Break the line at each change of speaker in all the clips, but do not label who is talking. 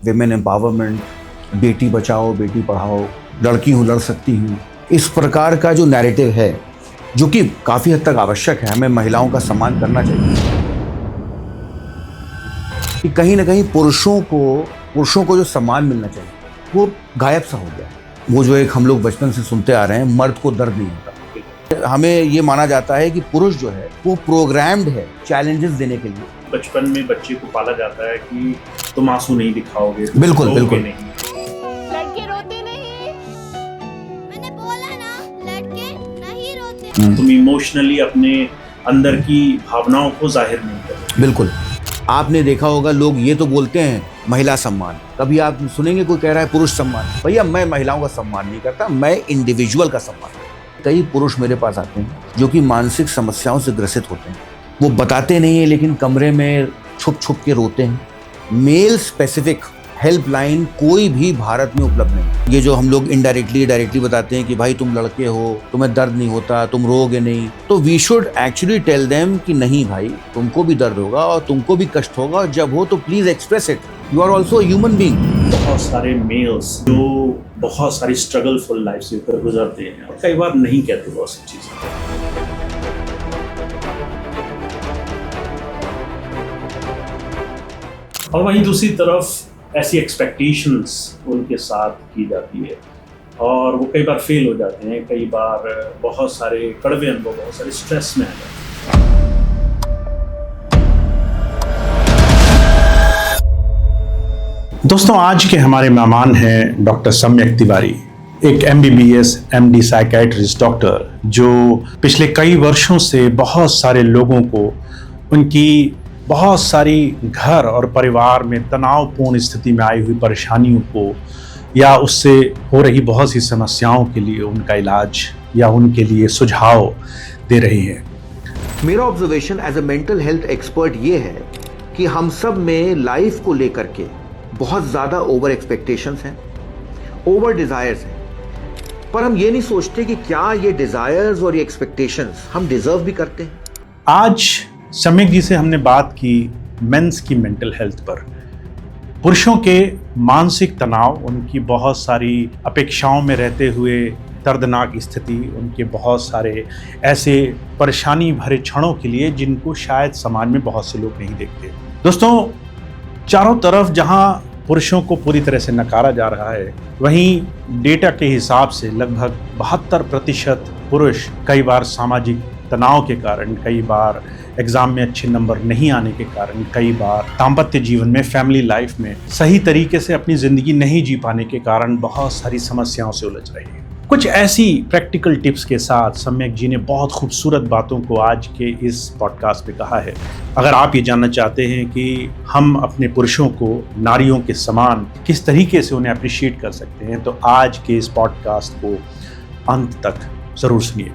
Women empowerment, Beti Bachao Beti Padhao, लड़की हूँ लड़ सकती हूँ, इस प्रकार का जो नैरेटिव है, जो कि काफ़ी हद तक आवश्यक है, हमें महिलाओं का सम्मान करना चाहिए, कि कहीं ना कहीं पुरुषों को जो सम्मान मिलना चाहिए वो गायब सा हो गया है। वो जो एक हम लोग बचपन से सुनते आ रहे हैं, मर्द को दर्द नहीं होता। हमें ये माना जाता है कि पुरुष जो है वो प्रोग्राम्ड है चैलेंजेस देने के लिए।
बचपन में बच्चे को पाला जाता है कि तुम आंसू नहीं दिखाओगे,
बिल्कुल बिल्कुल
नहीं।
लड़के रोते नहीं, मैंने बोला ना, लड़के नहीं रोते।
तुम इमोशनली अपने अंदर की भावनाओं को जाहिर नहीं करते।
बिल्कुल। आपने देखा होगा लोग ये तो बोलते हैं महिला सम्मान, कभी आप सुनेंगे कोई कह रहा है पुरुष सम्मान। भैया मैं महिलाओं का सम्मान नहीं करता, मैं इंडिविजुअल का सम्मान करता। कई पुरुष मेरे पास आते हैं जो कि मानसिक समस्याओं से ग्रसित होते हैं, वो बताते नहीं है लेकिन कमरे में छुप छुप के रोते हैं। मेल स्पेसिफिक हेल्पलाइन कोई भी भारत में उपलब्ध नहीं। ये जो हम लोग डायरेक्टली बताते हैं कि भाई तुम लड़के हो, तुम्हें दर्द नहीं होता, तुम रोगे नहीं, तो we should actually tell them कि नहीं भाई, तुमको भी दर्द होगा और तुमको भी कष्ट होगा, और जब हो तो please express it, you are also human being.
बहुत सारे मेल्स जो बहुत सारी स्ट्रगलफुल लाइफ से होकर गुजरते हैं और कई बार नहीं कहते बहुत सी चीजें। और वहीं दूसरी तरफ ऐसी एक्सपेक्टेशंस उनके साथ की जाती है और वो कई बार फेल हो जाते हैं, कई बार बहुत सारे कड़वे अनुभव, बहुत सारे स्ट्रेस में आ जाते हैं। दोस्तों, आज के हमारे मेहमान हैं डॉक्टर सम्यक तिवारी, एक MBBS MD साइकियाट्रिस्ट डॉक्टर, जो पिछले कई वर्षों से बहुत सारे लोगों को उनकी बहुत सारी घर और परिवार में तनावपूर्ण स्थिति में आई हुई परेशानियों को या उससे हो रही बहुत सी समस्याओं के लिए उनका इलाज या उनके लिए सुझाव दे रही हैं।
मेरा observation as a mental health expert ये है कि हम सब में लाइफ को लेकर के बहुत ज़्यादा ओवर एक्सपेक्टेशंस हैं, ओवर डिज़ायर्स हैं, पर हम ये नहीं सोचते कि क्या ये डिज़ायर्स और ये एक्सपेक्टेशंस हम डिजर्व भी करते हैं।
आज सम्यक जी से हमने बात की मेंस की मेंटल हेल्थ पर, पुरुषों के मानसिक तनाव, उनकी बहुत सारी अपेक्षाओं में रहते हुए दर्दनाक स्थिति, उनके बहुत सारे ऐसे परेशानी भरे क्षणों के लिए जिनको शायद समाज में बहुत से लोग नहीं देखते। दोस्तों, चारों तरफ जहां पुरुषों को पूरी तरह से नकारा जा रहा है, वहीं डेटा के हिसाब से लगभग 72% पुरुष कई बार सामाजिक तनाव के कारण, कई बार एग्जाम में अच्छे नंबर नहीं आने के कारण, कई बार दाम्पत्य जीवन में, फैमिली लाइफ में सही तरीके से अपनी जिंदगी नहीं जी पाने के कारण बहुत सारी समस्याओं से उलझ रहे हैं। कुछ ऐसी प्रैक्टिकल टिप्स के साथ सम्यक जी ने बहुत खूबसूरत बातों को आज के इस पॉडकास्ट में कहा है। अगर आप ये जानना चाहते हैं कि हम अपने पुरुषों को नारियों के समान किस तरीके से उन्हें अप्रिशिएट कर सकते हैं, तो आज के इस पॉडकास्ट को अंत तक जरूर सुनिए।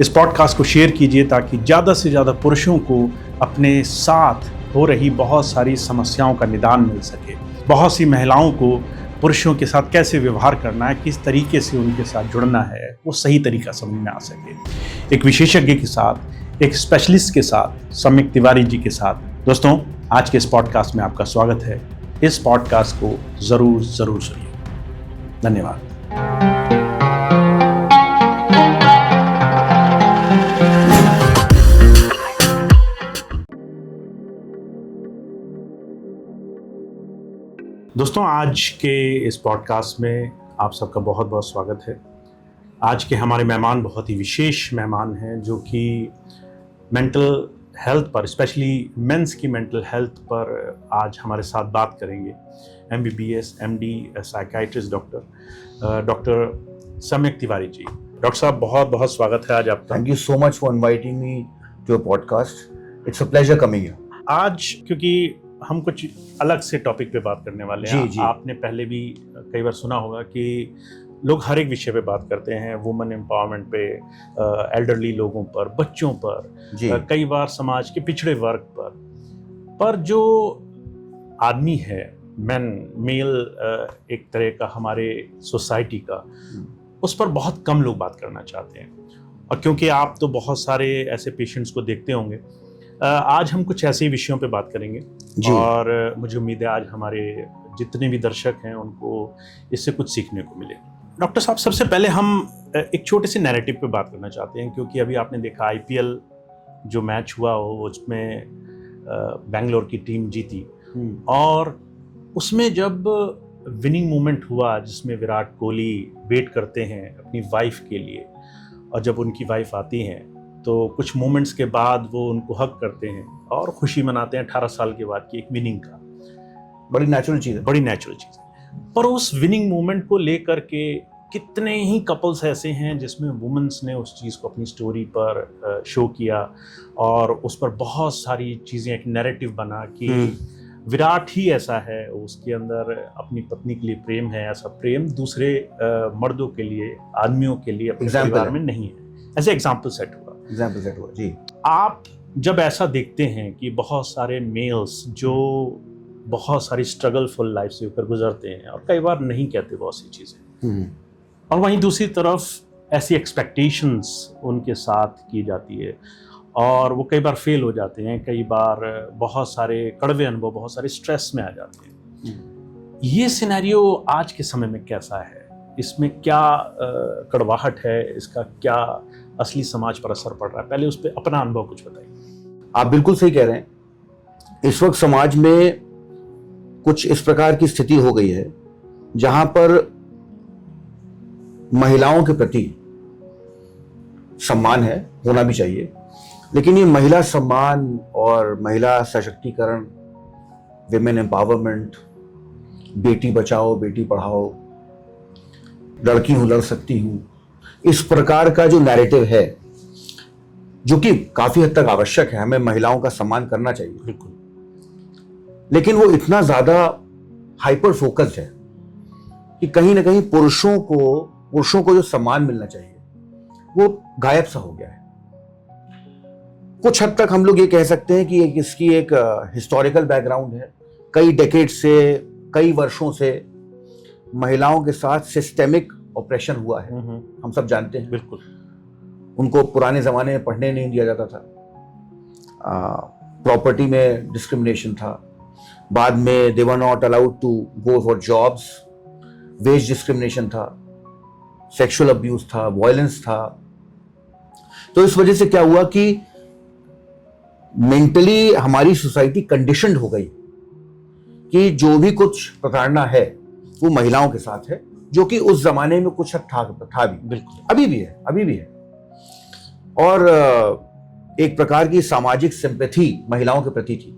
इस पॉडकास्ट को शेयर कीजिए ताकि ज़्यादा से ज़्यादा पुरुषों को अपने साथ हो रही बहुत सारी समस्याओं का निदान मिल सके। बहुत सी महिलाओं को पुरुषों के साथ कैसे व्यवहार करना है, किस तरीके से उनके साथ जुड़ना है, वो सही तरीका समझ में आ सके। एक विशेषज्ञ के साथ, एक स्पेशलिस्ट के साथ, सम्यक तिवारी जी के साथ। दोस्तों, आज के इस पॉडकास्ट में आपका स्वागत है। इस पॉडकास्ट को ज़रूर सुनिए। धन्यवाद। दोस्तों, आज के इस पॉडकास्ट में आप सबका बहुत बहुत स्वागत है। आज के हमारे मेहमान बहुत ही विशेष मेहमान हैं, जो कि मेंटल हेल्थ पर, स्पेशली मेंस की मेंटल हेल्थ पर आज हमारे साथ बात करेंगे। MBBS MD साइकियाट्रिस्ट डॉक्टर सम्यक तिवारी जी। डॉक्टर साहब, बहुत बहुत स्वागत है आज आपका।
Thank you so much for inviting me to your podcast. It's a pleasure coming here.
आज क्योंकि हम कुछ अलग से टॉपिक पे बात करने वाले हैं।
जी।
आपने पहले भी कई बार सुना होगा कि लोग हर एक विषय पे बात करते हैं, वुमेन एम्पावरमेंट पे, एल्डरली लोगों पर, बच्चों पर, कई बार समाज के पिछड़े वर्ग पर जो आदमी है, मेल एक तरह का हमारे सोसाइटी का, उस पर बहुत कम लोग बात करना चाहते हैं। और क्योंकि आप तो बहुत सारे ऐसे पेशेंट्स को देखते होंगे, आज हम कुछ ऐसे विषयों पे बात करेंगे और मुझे उम्मीद है आज हमारे जितने भी दर्शक हैं उनको इससे कुछ सीखने को मिले। डॉक्टर साहब, सबसे पहले हम एक छोटे से नैरेटिव पे बात करना चाहते हैं, क्योंकि अभी आपने देखा IPL जो मैच हुआ हो उसमें बेंगलोर की टीम जीती, और उसमें जब विनिंग मोमेंट हुआ जिसमें विराट कोहली वेट करते हैं अपनी वाइफ के लिए, और जब उनकी वाइफ आती हैं तो कुछ मोमेंट्स के बाद वो उनको हक करते हैं और खुशी मनाते हैं 18 साल के बाद की एक विनिंग का।
बड़ी नेचुरल चीज़ है,
बड़ी नेचुरल चीज़ है। पर उस विनिंग मोमेंट को लेकर के कितने ही कपल्स ऐसे हैं जिसमें वुमेन्स ने उस चीज़ को अपनी स्टोरी पर शो किया, और उस पर बहुत सारी चीज़ें, एक नैरेटिव बना कि विराट ही ऐसा है, उसके अंदर अपनी पत्नी के लिए प्रेम है, ऐसा प्रेम दूसरे मर्दों के लिए, आदमियों के लिए अपने परिवार में नहीं है। ऐसे एग्जाम्पल सेट हुआ
जी।
आप जब ऐसा देखते हैं कि बहुत सारे मेल्स जो बहुत सारी स्ट्रगलफुल लाइफ से होकर गुजरते हैं और कई बार नहीं कहते बहुत सी चीज़ें, और वहीं दूसरी तरफ ऐसी एक्सपेक्टेशंस उनके साथ की जाती है और वो कई बार फेल हो जाते हैं, कई बार बहुत सारे कड़वे अनुभव, बहुत सारे स्ट्रेस में आ जाते हैं। ये सिनेरियो आज के समय में कैसा है? इसमें क्या कड़वाहट है? इसका क्या असली समाज पर असर पड़ रहा है? पहले उस पर अपना अनुभव कुछ बताइए।
आप बिल्कुल सही कह रहे हैं। इस वक्त समाज में कुछ इस प्रकार की स्थिति हो गई है जहां पर महिलाओं के प्रति सम्मान है, होना भी चाहिए, लेकिन ये महिला सम्मान और महिला सशक्तिकरण, विमेन एम्पावरमेंट, बेटी बचाओ बेटी पढ़ाओ, लड़की हूं लड़ सकती हूं, इस प्रकार का जो नैरेटिव है, जो कि काफी हद तक आवश्यक है, हमें महिलाओं का सम्मान करना चाहिए
बिल्कुल,
लेकिन वो इतना ज्यादा हाइपर फोकस्ड है कि कहीं ना कहीं पुरुषों को जो सम्मान मिलना चाहिए वो गायब सा हो गया है। कुछ हद तक हम लोग ये कह सकते हैं कि इसकी एक हिस्टोरिकल बैकग्राउंड है। कई डेकेड से, कई वर्षों से महिलाओं के साथ सिस्टेमिक ऑपरेशन हुआ है, हम सब जानते हैं।
बिल्कुल,
उनको पुराने ज़माने में पढ़ने नहीं दिया जाता था, प्रॉपर्टी में डिस्क्रिमिनेशन था, बाद में they were not allowed to go for jobs, wage discrimination था, सेक्सुअल अब्यूज था, वायलेंस था। तो इस वजह से क्या हुआ कि मेंटली हमारी सोसाइटी कंडीशनड हो गई कि जो भी कुछ प्रताड़ना है वो महिलाओं के साथ है, जो कि उस जमाने में कुछ था भी,
बिल्कुल,
अभी भी है। और एक प्रकार की सामाजिक सिंपैथी महिलाओं के प्रति थी।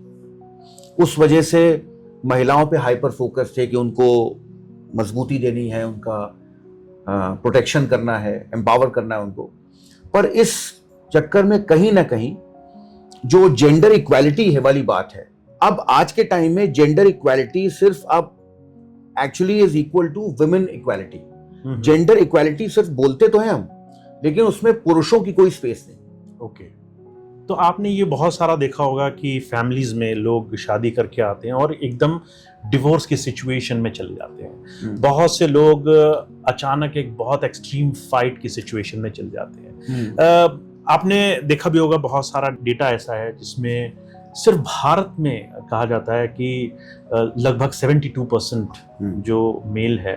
उस वजह से महिलाओं पे हाइपर फोकस थे कि उनको मजबूती देनी है, उनका प्रोटेक्शन करना है, एम्पावर करना है उनको। पर इस चक्कर में कहीं ना कहीं जो जेंडर इक्वालिटी है वाली बात है, अब आज के टाइम में जेंडर इक्वालिटी सिर्फ अब actually is equal to women equality. Gender equality सिर्फ बोलते तो हैं हम, लेकिन उसमें पुरुषों की कोई स्पेस नहीं।
ओके, तो आपने ये बहुत सारा देखा होगा कि फैमिलीज में लोग शादी करके आते हैं और एकदम डिवोर्स की सिचुएशन में चले जाते हैं। बहुत से लोग अचानक एक बहुत एक्सट्रीम फाइट की सिचुएशन में चले जाते हैं। आपने देखा भी होगा बहुत सारा डेटा ऐसा है जिसमें सिर्फ भारत में कहा जाता है कि लगभग 72% जो मेल है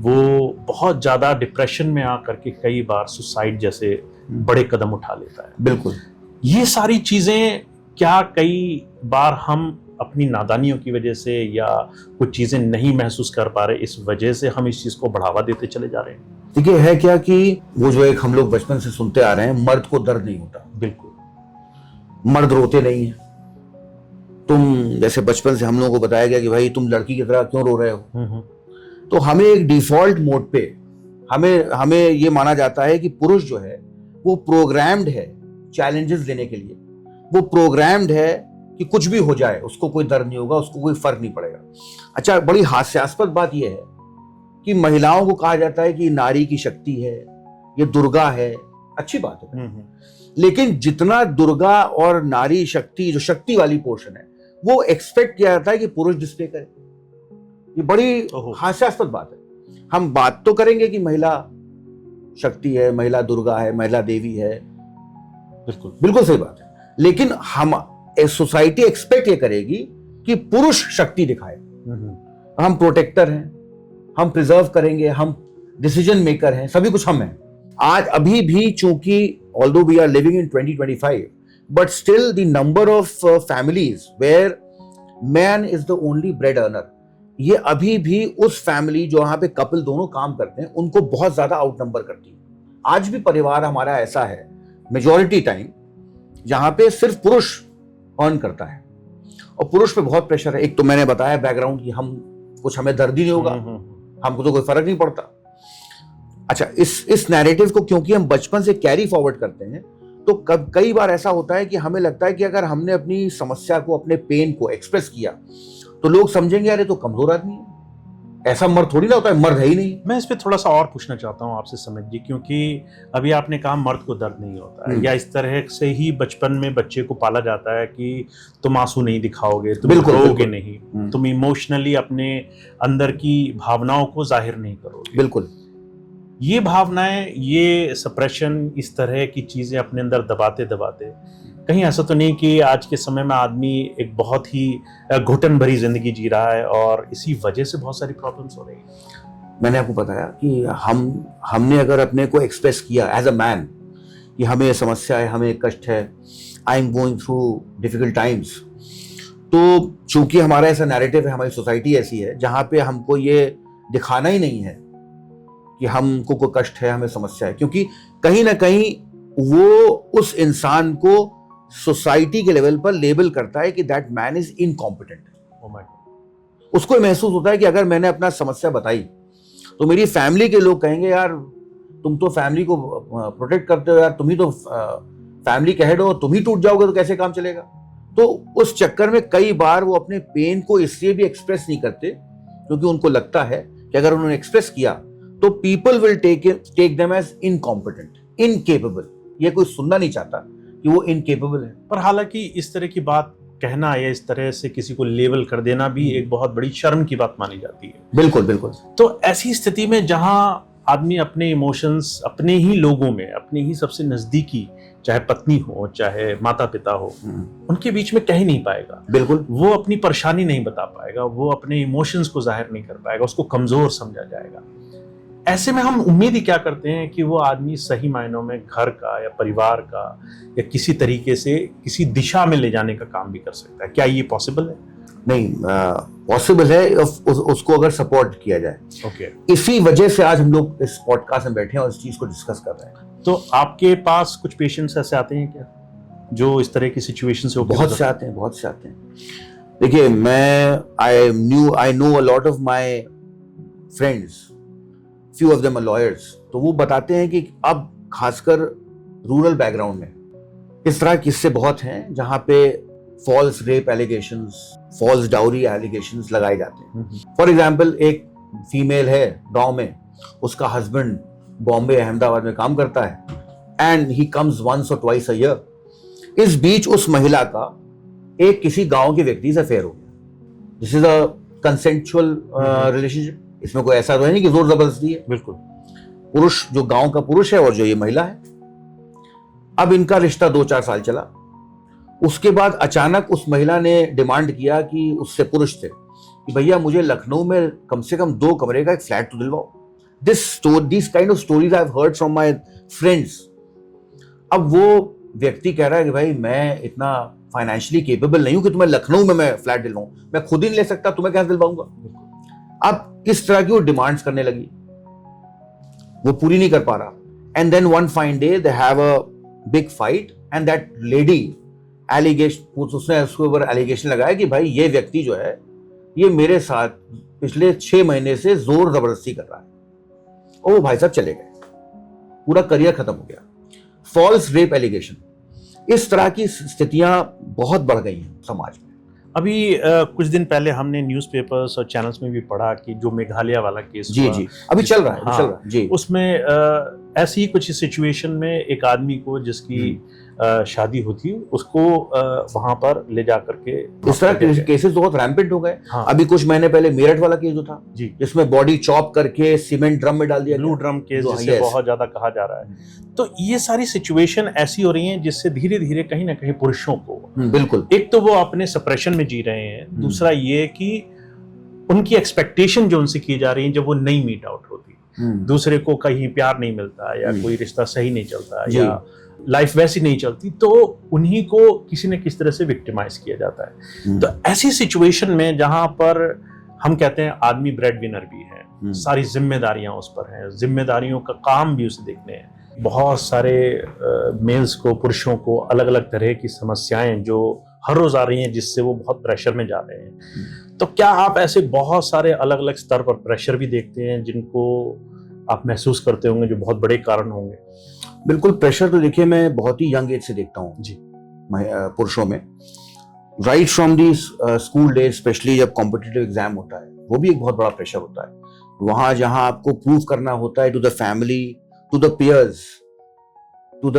वो बहुत ज़्यादा डिप्रेशन में आकर के कई बार सुसाइड जैसे बड़े कदम उठा लेता है।
बिल्कुल,
ये सारी चीज़ें क्या कई बार हम अपनी नादानियों की वजह से या कुछ चीज़ें नहीं महसूस कर पा रहे, इस वजह से हम इस चीज़ को बढ़ावा देते चले जा रहे हैं?
देखिए, है क्या कि वो जो एक हम लोग बचपन से सुनते आ रहे हैं, मर्द को दर्द नहीं होता।
बिल्कुल,
मर्द रोते नहीं है। तुम जैसे बचपन से हम लोगों को बताया गया कि भाई तुम लड़की की तरह क्यों रो रहे हो, तो हमें एक डिफॉल्ट मोड पे हमें ये माना जाता है कि पुरुष जो है वो प्रोग्राम्ड है चैलेंजेस लेने के लिए। वो प्रोग्राम्ड है कि कुछ भी हो जाए उसको कोई दर्द नहीं होगा, उसको कोई फर्क नहीं पड़ेगा। अच्छा, बड़ी हास्यास्पद बात यह है कि महिलाओं को कहा जाता है कि नारी की शक्ति है, ये दुर्गा है। अच्छी बात है, लेकिन जितना दुर्गा और नारी शक्ति, जो शक्ति वाली पोर्शन है, वो एक्सपेक्ट किया जाता है कि पुरुष डिस्प्ले करे। ये बड़ी हास्यास्पद बात है। हम बात तो करेंगे कि महिला शक्ति है, महिला दुर्गा है, महिला देवी है, बिल्कुल सही बात है, लेकिन हम सोसाइटी एक्सपेक्ट ये करेगी कि पुरुष शक्ति दिखाए। हम प्रोटेक्टर हैं, हम प्रिजर्व करेंगे, हम डिसीजन मेकर हैं, सभी कुछ हम हैं। आज अभी भी चूंकि although we are living in 2025 but still the number of families where man is the only bread earner, ये अभी भी उस फैमिली जो यहाँ पे कपल दोनों काम करते हैं उनको बहुत ज्यादा आउट नंबर करती है। आज भी परिवार हमारा ऐसा है मेजॉरिटी टाइम जहां पे सिर्फ पुरुष अर्न करता है और पुरुष पे बहुत प्रेशर है। एक तो मैंने बताया बैकग्राउंड कि हम कुछ, हमें दर्द ही नहीं होगा, हमको तो कोई फर्क नहीं पड़ता। अच्छा, इस नैरेटिव को क्योंकि हम बचपन से कैरी फॉरवर्ड करते हैं तो कई बार ऐसा होता है कि हमें लगता है कि अगर हमने अपनी समस्या को, अपने पेन को एक्सप्रेस किया तो लोग समझेंगे अरे तो कमजोर आदमी है, ऐसा मर्द थोड़ी ना होता है, मर्द है ही नहीं।
मैं इस पे थोड़ा सा और पूछना चाहता हूँ आपसे समित जी, क्योंकि अभी आपने कहा मर्द को दर्द नहीं होता है, या इस तरह से ही बचपन में बच्चे को पाला जाता है कि तुम आंसू नहीं दिखाओगे, तुम रोओगे नहीं, तुम इमोशनली अपने अंदर की भावनाओं को जाहिर नहीं करोगे।
बिल्कुल,
ये भावनाएं, ये सप्रेशन, इस तरह की चीजें अपने अंदर दबाते दबाते कहीं ऐसा तो नहीं कि आज के समय में आदमी एक बहुत ही घुटन भरी जिंदगी जी रहा है और इसी वजह से बहुत सारी प्रॉब्लम्स हो रही है?
मैंने आपको बताया कि हमने अगर अपने को एक्सप्रेस किया एज अ मैन कि हमें ये समस्या है, हमें कष्ट है, I am going through difficult times, तो चूंकि हमारा ऐसा नैरेटिव है, हमारी सोसाइटी ऐसी है जहाँ पे हमको ये दिखाना ही नहीं है कि हमको कोई कष्ट है, हमें समस्या है, क्योंकि कहीं ना कहीं वो उस इंसान को सोसाइटी के लेवल पर लेबल करता है कि दैट मैन इज इनकॉम्पिटेंट। उसको महसूस होता है कि अगर मैंने अपना समस्या बताई तो मेरी फैमिली के लोग कहेंगे यार तुम तो फैमिली को प्रोटेक्ट करते हो यार, तुम ही तो फैमिली के हेड हो, तुम ही टूट जाओगे तो कैसे काम चलेगा। तो उस चक्कर में कई बार वो अपने पेन को इसलिए भी एक्सप्रेस नहीं करते क्योंकि उनको लगता है कि अगर उन्होंने एक्सप्रेस किया तो people will take them as incompetent, incapable. ये कोई सुनना नहीं चाहता कि वो इनकेपेबल है।
पर हालांकि इस तरह की बात कहना या इस तरह से किसी को लेबल कर देना भी एक बहुत बड़ी शर्म की बात मानी जाती है।
बिल्कुल बिल्कुल।
तो ऐसी स्थिति में जहां आदमी अपने इमोशंस अपने ही लोगों में, अपने ही सबसे नजदीकी, चाहे पत्नी हो चाहे माता पिता हो, उनके बीच में कह नहीं पाएगा।
बिल्कुल,
वो अपनी परेशानी नहीं बता पाएगा, वो अपने इमोशंस को जाहिर नहीं कर पाएगा, उसको कमजोर समझा जाएगा। ऐसे में हम उम्मीद ही क्या करते हैं कि वो आदमी सही मायनों में घर का या परिवार का या किसी तरीके से किसी दिशा में ले जाने का काम भी कर सकता है। क्या ये पॉसिबल है?
नहीं, पॉसिबल है उसको अगर सपोर्ट किया जाए।
ओके।
इसी वजह से आज हम लोग इस पॉडकास्ट में बैठे हैं और इस चीज को डिस्कस कर रहे हैं।
तो आपके पास कुछ पेशेंट्स ऐसे आते हैं क्या जो इस तरह की सिचुएशन से?
बहुत से आते हैं। देखिए, I know a lot of my friends, few of them are lawyers, तो वो बताते हैं कि अब खासकर रूरल बैकग्राउंड में इस तरह किस्से बहुत हैं जहां पे false rape allegations, false dowry allegations लगाए जाते हैं। फॉर एग्जांपल, एक फीमेल है गांव में, उसका हस्बैंड बॉम्बे अहमदाबाद में काम करता है एंड ही कम्स वंस और ट्वाइस अ ईयर। इस बीच उस महिला का एक किसी गांव के व्यक्ति से अफेयर हो गया। This is a consensual relationship, इसमें कोई ऐसा तो है नहीं कि जोर जबरदस्ती है।
बिल्कुल,
पुरुष जो गांव का पुरुष है और जो ये महिला है। अब इनका रिश्ता 2-4 साल चला। उसके बाद अचानक उस महिला ने डिमांड किया कि उससे पुरुष से कि भैया मुझे लखनऊ में कम से कम 2 कमरे का एक फ्लैट तो दिलवाओ। This kind of stories I have heard from my friends. अब वो व्यक्ति कह रहा है कि भाई मैं इतना फाइनेंशियली केपेबल नहीं हूं कि तुम्हें लखनऊ में मैं फ्लैट दिलवाऊं, मैं खुद ही नहीं ले सकता, तुम्हें कैसे दिलवाऊंगा। अब इस तरह की वो डिमांड्स करने लगी, वो पूरी नहीं कर पा रहा। And then one fine day they have a big fight and that lady allegation, उसने उसके ऊपर एलिगेशन लगाया कि भाई ये व्यक्ति जो है ये मेरे साथ पिछले 6 महीने से जोर जबरदस्ती कर रहा है। और वो भाई साहब चले गए, पूरा करियर खत्म हो गया। फॉल्स रेप एलिगेशन, इस तरह की स्थितियां बहुत बढ़ गई हैं समाज में।
अभी कुछ दिन पहले हमने न्यूज़पेपर्स और चैनल्स में भी पढ़ा कि जो मेघालय वाला केस
जी जी अभी चल रहा है,
हाँ,
चल रहा है जी।
उसमें ऐसी ही कुछ सिचुएशन में एक आदमी को जिसकी शादी होती उसको वहां पर ले जा करके
इस तरह के केसेस बहुत रैम्पेंट हो गए।
हाँ।
अभी कुछ महीने पहले मेरठ वाला केस जो था
जी,
जिसमें बॉडी चॉप करके सीमेंट ड्रम में डाल दिया,
ब्लू ड्रम केस जिसे बहुत ज्यादा कहा जा रहा है। तो ये सारी सिचुएशन ऐसी हो रही हैं जिससे धीरे धीरे कहीं ना कहीं पुरुषों को,
बिल्कुल,
एक तो वो अपने सप्रेशन में जी रहे हैं, दूसरा ये कि उनकी एक्सपेक्टेशन जो उनसे की जा रही है जब वो नहीं मीट आउट होती, दूसरे को कहीं प्यार नहीं मिलता या कोई रिश्ता सही नहीं चलता या लाइफ वैसी नहीं चलती, तो उन्हीं को किसी न किसी तरह से विक्टिमाइज किया जाता है। तो ऐसी सिचुएशन में जहां पर हम कहते हैं आदमी ब्रेड विनर भी है, सारी जिम्मेदारियां उस पर हैं, जिम्मेदारियों का काम भी उसे देखने हैं, बहुत सारे मेल्स को, पुरुषों को अलग अलग तरह की समस्याएं जो हर रोज आ रही हैं जिससे वो बहुत प्रेशर में जा रहे हैं। तो क्या आप ऐसे बहुत सारे अलग अलग स्तर पर प्रेशर भी देखते हैं जिनको आप महसूस करते होंगे, जो बहुत बड़े कारण होंगे?
बिल्कुल, प्रेशर तो देखिए मैं बहुत ही यंग एज से देखता हूँ जी पुरुषों में, right from the school days, specially जब कॉम्पिटिटिव एग्जाम होता है, वो भी एक बहुत बड़ा प्रेशर होता है। वहां जहां आपको प्रूव करना होता है to the family, to the peers, to the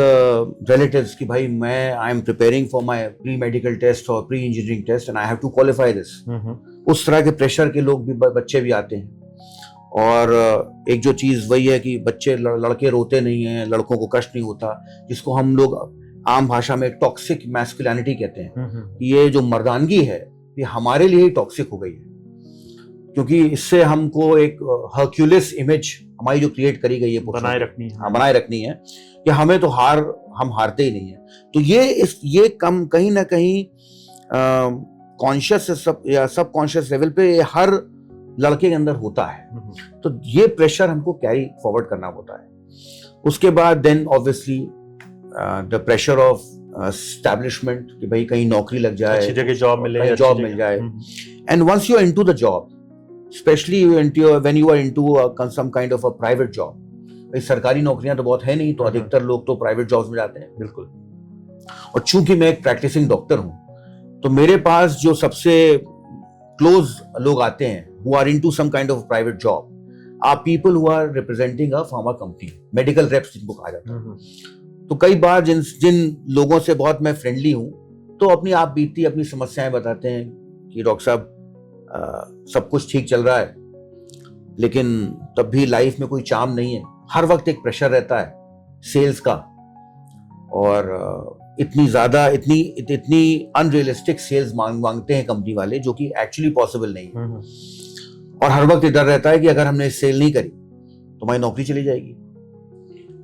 relatives कि भाई मैं I am preparing for my pre medical test और pre engineering test and I have to qualify this. उस तरह के प्रेशर के लोग भी, बच्चे भी आते हैं। और एक जो चीज वही है कि बच्चे, लड़के रोते नहीं हैं, लड़कों को कष्ट नहीं होता, जिसको हम लोग आम भाषा में टॉक्सिक मैस्कुलिनिटी कहते हैं। ये जो मर्दानगी है ये हमारे लिए ही टॉक्सिक हो गई है, क्योंकि इससे हमको एक हर्क्यूलिस इमेज हमारी जो क्रिएट करी गई है बनाए रखनी है कि हमें तो हम हारते ही नहीं है। तो ये कहीं ना कहीं कॉन्शियस या सब कॉन्शियस लेवल पे हर लड़के के अंदर होता है। तो ये प्रेशर हमको कैरी फॉरवर्ड करना होता है। उसके बाद then obviously the pressure of establishment कि भाई कहीं नौकरी लग जाए,
अच्छी जगह जॉब मिल जाए।
And once you are into the job, specially when you are into some kind of a private job, भाई सरकारी नौकरियां तो बहुत है नहीं, तो अधिकतर लोग तो प्राइवेट जॉब्स में जाते हैं।
बिल्कुल।
और चूंकि मैं एक प्रैक्टिसिंग डॉक्टर हूं, तो मेरे पास जो सबसे क्लोज लोग आते हैं who are into some kind of private job are people who are representing a pharma company, medical reps जिनको कहा जाता है। तो कई बार जिन लोगों से बहुत मैं फ्रेंडली हूं, तो अपनी आप बीती अपनी समस्याएं बताते हैं कि डॉक्टर साहब सब कुछ ठीक चल रहा है, लेकिन तब भी लाइफ में कोई चार्म नहीं है, हर वक्त एक प्रेशर रहता है सेल्स का, और इतनी अनरियलिस्टिक सेल्स मांगते हैं कंपनी वाले, जो कि एक्चुअली पॉसिबल नहीं है। और हर वक्त डर रहता है कि अगर हमने सेल नहीं करी तो हमारी नौकरी चली जाएगी।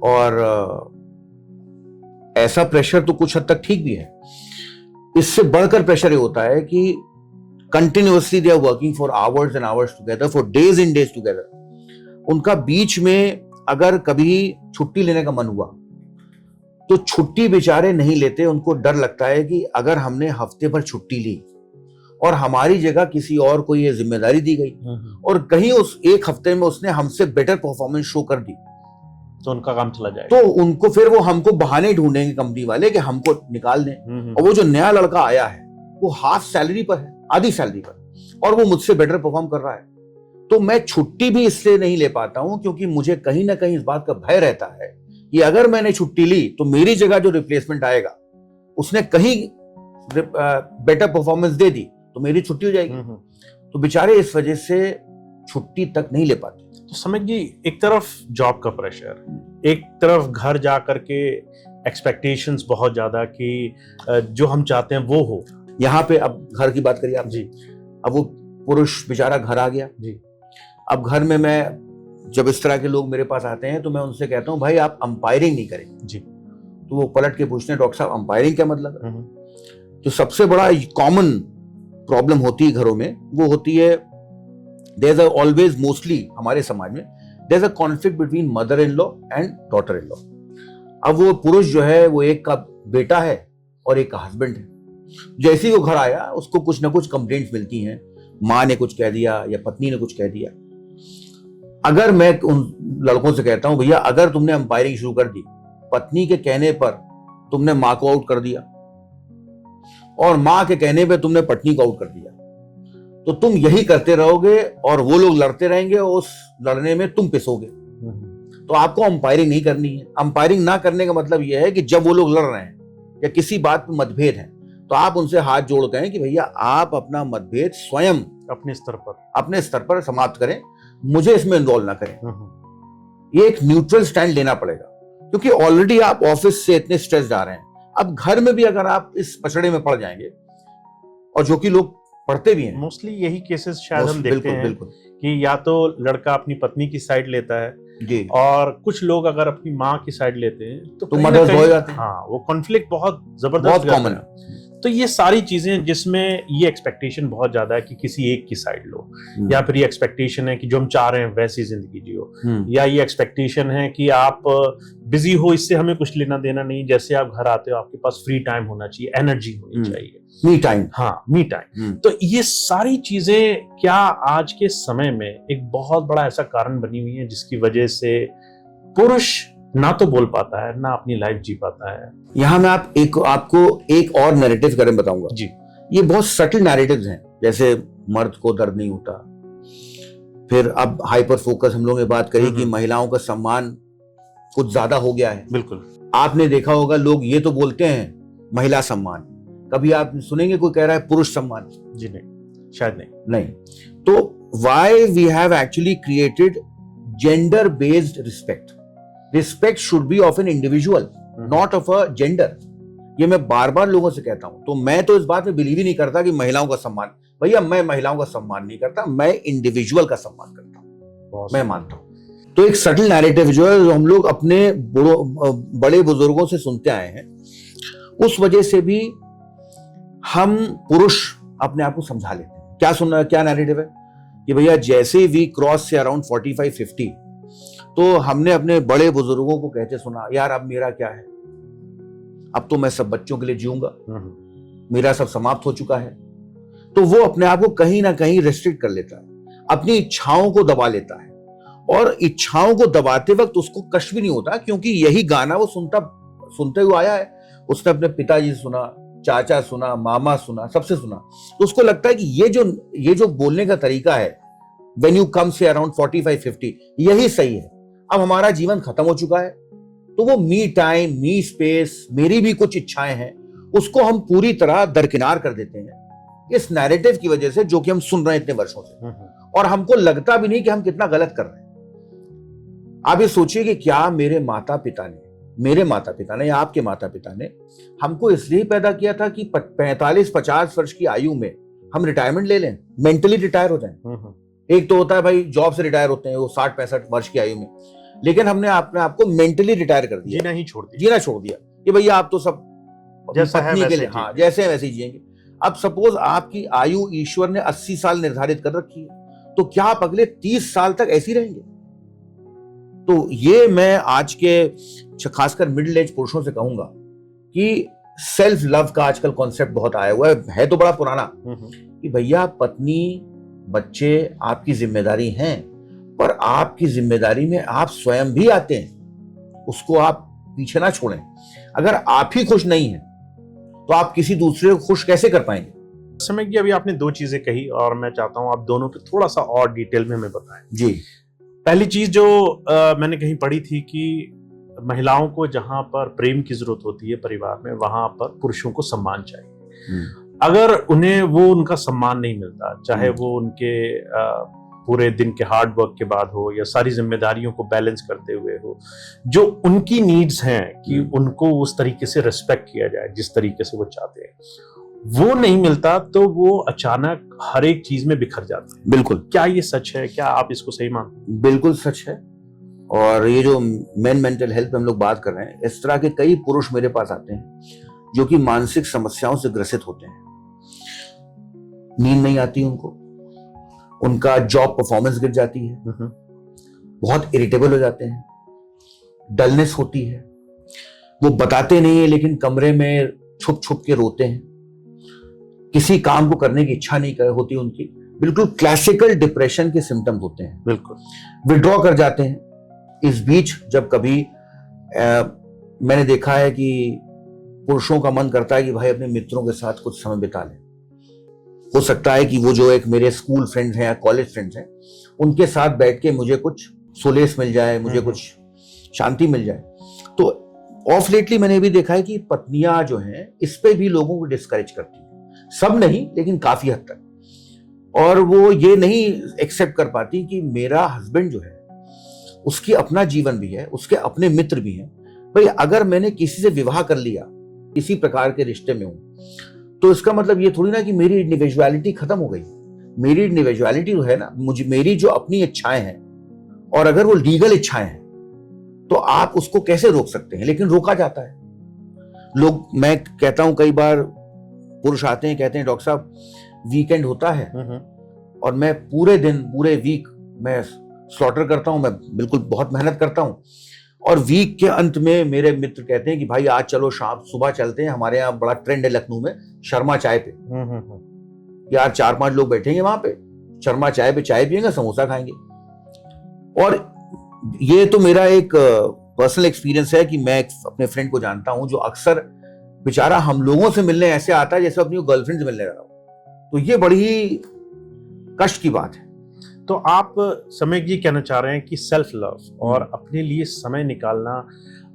और ऐसा प्रेशर तो कुछ हद तक ठीक भी है। इससे बढ़कर प्रेशर ये होता है कि continuously they are working for hours and hours together, for days in days together. उनका बीच में अगर कभी छुट्टी लेने का मन हुआ तो छुट्टी बेचारे नहीं लेते। उनको डर लगता है कि अगर हमने हफ्ते भर छुट्टी ली और हमारी जगह किसी और को ये जिम्मेदारी दी गई और कहीं उस एक हफ्ते में उसने हमसे बेटर परफॉर्मेंस शो कर दी,
तो उनका काम चला जाए।
तो उनको फिर वो हमको बहाने ढूंढेंगे कंपनी वाले कि हमको निकाल दें। और वो जो नया लड़का आया है वो हाफ सैलरी पर है, आधी सैलरी पर, और वो मुझसे बेटर परफॉर्म कर रहा है। तो मैं छुट्टी भी इसलिए नहीं ले पाता हूं क्योंकि मुझे कहीं ना कहीं इस बात का भय रहता है कि अगर मैंने छुट्टी ली तो मेरी जगह जो रिप्लेसमेंट आएगा उसने कहीं बेटर परफॉर्मेंस दे दी तो मेरी छुट्टी हो जाएगी। तो बेचारे इस वजह से छुट्टी तक नहीं ले पाते।
तो समझ जी, एक तरफ जॉब का प्रेशर, एक तरफ घर जा करके एक्सपेक्टेशंस बहुत ज्यादा कि जो हम चाहते हैं वो हो।
यहाँ पे अब घर की बात करिए आप
जी।
अब वो पुरुष बेचारा घर आ गया जी। अब घर में मैं जब इस तरह के लोग मेरे पास आते हैं तो मैं उनसे कहता हूँ भाई आप अंपायरिंग नहीं करें जी। तो वो पलट के पूछते हैं डॉक्टर साहब अंपायरिंग क्या मतलब है? तो सबसे बड़ा कॉमन प्रॉब्लम होती है घरों में, वो होती है देयर इज ऑलवेज, मोस्टली हमारे समाज में there is a conflict between mother in law and daughter in law. अब वो पुरुष जो है वो एक का बेटा है और एक का हस्बैंड है। जैसे ही वो घर आया उसको कुछ ना कुछ कंप्लेंट्स मिलती हैं, माँ ने कुछ कह दिया या पत्नी ने कुछ कह दिया। अगर मैं उन लड़कों से कहता हूं भैया अगर तुमने अंपायरिंग शुरू कर दी, पत्नी के कहने पर तुमने माँ को आउट कर दिया और माँ के कहने पे तुमने पत्नी को आउट कर दिया, तो तुम यही करते रहोगे और वो लोग लड़ते रहेंगे और उस लड़ने में तुम पिसोगे। तो आपको अंपायरिंग नहीं करनी है। अंपायरिंग ना करने का मतलब यह है कि जब वो लोग लड़ रहे हैं या किसी बात पे मतभेद है तो आप उनसे हाथ जोड़ कहें कि भैया आप अपना मतभेद स्वयं अपने स्तर पर समाप्त करें, मुझे इसमें इन्वॉल्व ना करें। ये एक न्यूट्रल स्टैंड लेना पड़ेगा क्योंकि ऑलरेडी आप ऑफिस से इतने स्ट्रेस आ रहे हैं। अब घर में भी अगर आप इस पछड़े में पड़ जाएंगे, और जो कि लोग पढ़ते भी हैं।
मोस्टली यही केसेस शायद हम देखते
बिल्कुल
हैं
बिल्कुल
कि या तो लड़का अपनी पत्नी की साइड लेता है
जी।
और कुछ लोग अगर अपनी माँ की साइड लेते हैं तो कहीं ना
मदर्स
कहीं-
हो जाते हैं।
हाँ, वो कॉन्फ्लिक्ट बहुत जबरदस्त
बहुत
हो जाता
कॉमन
है।
है।
तो ये सारी चीजें जिसमें ये एक्सपेक्टेशन बहुत ज्यादा है कि किसी एक की साइड लो, या फिर ये एक्सपेक्टेशन है कि जो हम चाह रहे हैं वैसी जिंदगी जियो, या ये एक्सपेक्टेशन है कि आप बिजी हो, इससे हमें कुछ लेना देना नहीं, जैसे आप घर आते हो आपके पास फ्री टाइम होना चाहिए, एनर्जी होनी चाहिए,
मी टाइम।
हाँ, मी टाइम। तो ये सारी चीजें क्या आज के समय में एक बहुत बड़ा ऐसा कारण बनी हुई है जिसकी वजह से पुरुष ना तो बोल पाता है ना अपनी लाइफ जी पाता है।
यहाँ मैं आपको एक और नैरेटिव के बारे में बताऊंगा
जी।
ये बहुत सटल नैरेटिव्स हैं, जैसे मर्द को दर्द नहीं होता, फिर अब हाइपर फोकस हम लोगों ने बात करी कि महिलाओं का सम्मान कुछ ज्यादा हो गया है।
बिल्कुल।
आपने देखा होगा लोग ये तो बोलते हैं महिला सम्मान, कभी आप सुनेंगे कोई कह रहा है पुरुष सम्मान?
जी नहीं, शायद नहीं।
तो why we have actually created gender based respect. Respect should be of an individual, not of a gender. ये मैं बार बार लोगों से कहता हूं। तो मैं तो इस बात में बिलीव ही नहीं करता कि महिलाओं का सम्मान, भैया मैं महिलाओं का सम्मान नहीं करता, मैं इंडिविजुअल का सम्मान करता हूं, मैं मानता हूं। तो एक सटल नैरेटिव जो है, जो हम लोग अपने बड़े बुजुर्गों से सुनते आए हैं, उस वजह से भी हम पुरुष अपने आप को समझा लेते हैं। क्या नैरेटिव है कि भैया जैसे वी क्रॉस से अराउंड 45-50 तो हमने अपने बड़े बुजुर्गों को कहते सुना, यार अब मेरा क्या है, अब तो मैं सब बच्चों के लिए जीऊंगा, मेरा सब समाप्त हो चुका है। तो वो अपने आप को कहीं ना कहीं रेस्ट्रिक्ट कर लेता है, अपनी इच्छाओं को दबा लेता है, और इच्छाओं को दबाते वक्त उसको कष्ट भी नहीं होता, क्योंकि यही गाना वो सुनते हुए आया है। उसने अपने पिताजी से सुना, चाचा सुना, मामा सुना, सबसे सुना। तो उसको लगता है कि ये जो बोलने का तरीका है, व्हेन यू कम से अराउंड 45-50, यही सही है। अब हमारा जीवन खत्म हो चुका है, तो वो मी टाइम, मी स्पेस, मेरी भी कुछ इच्छाएं हैं, उसको हम पूरी तरह दरकिनार कर देते हैं इस नैरेटिव की वजह से, जो कि हम सुन रहे हैं इतने वर्षों से, और हमको लगता भी नहीं कि हम कितना गलत कर रहे हैं। आप ये सोचिए कि क्या मेरे माता पिता ने या आपके माता पिता ने हमको इसलिए पैदा किया था कि 45-50 वर्ष की आयु में हम रिटायरमेंट ले लें, मेंटली रिटायर हो जाएं। एक तो होता है भाई जॉब से रिटायर होते हैं वो 60-65 वर्ष की आयु में, लेकिन हमने अपने आप को मेंटली रिटायर कर दिया, जीना छोड़ दिया कि भैया आप तो सब
जैसा
पत्नी
है
के लिए, हाँ जैसे हैं वैसे ही जिएंगे। अब सपोज आपकी आयु ईश्वर ने 80 साल निर्धारित कर रखी है, तो क्या आप अगले 30 साल तक ऐसे ही रहेंगे? तो ये मैं आज के खासकर मिडिल एज पुरुषों से कहूंगा कि सेल्फ लव का आजकल कॉन्सेप्ट बहुत आया हुआ है तो बड़ा पुराना, कि भैया पत्नी बच्चे आपकी जिम्मेदारी हैं, पर आपकी जिम्मेदारी में आप स्वयं भी आते हैं, उसको आप पीछे ना छोड़ें। अगर आप ही खुश नहीं हैं तो आप किसी दूसरे को खुश कैसे कर पाएंगे?
समय की अभी आपने दो चीजें कही और मैं चाहता हूं आप दोनों पे थोड़ा सा और डिटेल में हमें बताएं।
जी। पहली
चीज जो मैंने कहीं पढ़ी थी कि महिलाओं को जहां पर प्रेम की जरूरत होती है परिवार में, वहां पर पुरुषों को सम्मान चाहिए। अगर उन्हें वो उनका सम्मान नहीं मिलता, चाहे वो उनके पूरे दिन के हार्ड वर्क के बाद हो या सारी जिम्मेदारियों को बैलेंस करते हुए हो, जो उनकी नीड्स हैं कि उनको उस तरीके से रिस्पेक्ट किया जाए जिस तरीके से वो चाहते हैं, वो नहीं मिलता, तो वो अचानक हर एक चीज में बिखर जाते हैं।
बिल्कुल।
क्या ये सच है? क्या आप इसको सही मानते हैं?
बिल्कुल सच है। और ये जो मेन मेंटल हेल्थ पे हम लोग बात कर रहे हैं, इस तरह के कई पुरुष मेरे पास आते हैं जो कि मानसिक समस्याओं से ग्रसित होते हैं। नींद नहीं आती उनको, उनका जॉब परफॉर्मेंस गिर जाती है, बहुत इरिटेबल हो जाते हैं, डलनेस होती है, वो बताते नहीं है लेकिन कमरे में छुप छुप के रोते हैं, किसी काम को करने की इच्छा नहीं होती उनकी। बिल्कुल क्लासिकल डिप्रेशन के सिम्टम्स होते हैं।
बिल्कुल।
विड्रॉ कर जाते हैं। इस बीच जब कभी मैंने देखा है कि पुरुषों का मन करता है कि भाई अपने मित्रों के साथ कुछ समय बिता लें, हो सकता है कि वो जो एक मेरे स्कूल फ्रेंड्स हैं या कॉलेज फ्रेंड्स हैं, उनके साथ बैठ के मुझे कुछ सोलेस मिल जाए, मुझे कुछ शांति मिल जाए। तो ऑफ लेटली मैंने भी देखा है कि पत्नियां जो हैं इस पे भी लोगों को डिस्करेज करती हैं, सब नहीं लेकिन काफी हद तक। और वो ये नहीं एक्सेप्ट कर पाती कि मेरा हस्बैंड जो है उसकी अपना जीवन भी है, उसके अपने मित्र भी हैं। भाई अगर मैंने किसी से विवाह कर लिया, किसी प्रकार के रिश्ते में हूं, तो इसका मतलब ये थोड़ी ना कि मेरी इंडिविजुअलिटी खत्म हो गई। मेरी इंडिविजुअलिटी जो है ना, मेरी जो अपनी इच्छाएं हैं, और अगर वो लीगल इच्छाएं हैं तो आप उसको कैसे रोक सकते हैं, लेकिन रोका जाता है। लोग, मैं कहता हूं कई बार पुरुष आते हैं, कहते हैं डॉक्टर साहब वीकेंड होता है और मैं पूरे दिन पूरे वीक मैं स्लॉटर करता हूं, मैं बिल्कुल बहुत मेहनत करता हूं, और वीक के अंत में मेरे मित्र कहते हैं कि भाई आज चलो शाम सुबह चलते हैं, हमारे यहाँ बड़ा ट्रेंड है लखनऊ में शर्मा चाय पे। यार 4-5 लोग बैठेंगे वहां पे, शर्मा चाय पे चाय पियेंगे, समोसा खाएंगे। और ये तो मेरा एक पर्सनल एक्सपीरियंस है कि मैं अपने फ्रेंड को जानता हूं जो अक्सर बेचारा हम लोगों से मिलने ऐसे आता है जैसे अपनी गर्लफ्रेंड से मिलने रहा हो। तो ये बड़ी ही कष्ट की बात है।
तो आप सम्यक जी कहना चाह रहे हैं कि सेल्फ लव और अपने लिए समय निकालना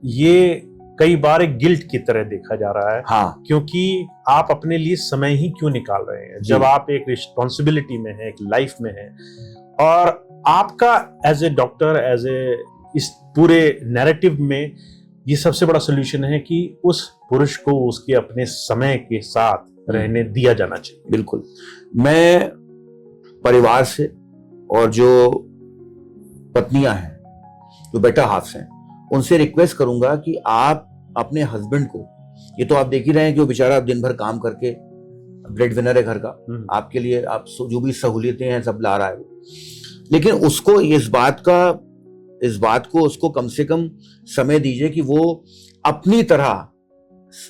ये कई बार एक गिल्ट की तरह देखा जा रहा है।
हाँ,
क्योंकि आप अपने लिए समय ही क्यों निकाल रहे हैं जब आप एक रिस्पॉन्सिबिलिटी में हैं, एक लाइफ में हैं, और आपका as a doctor, as a इस पूरे नैरेटिव में ये सबसे बड़ा सोल्यूशन है कि उस पुरुष को उसके अपने समय के साथ रहने दिया जाना चाहिए।
बिल्कुल। मैं परिवार से और जो पत्नियां हैं, जो बेटर हाफ्स हैं, उनसे रिक्वेस्ट करूंगा कि आप अपने हस्बैंड को, ये तो आप देख ही रहे हैं कि वो बेचारा दिन भर काम करके ब्रेड विनर है घर का, आपके लिए आप जो भी सहूलियतें हैं सब ला रहा है, लेकिन उसको इस बात को उसको कम से कम समय दीजिए कि वो अपनी तरह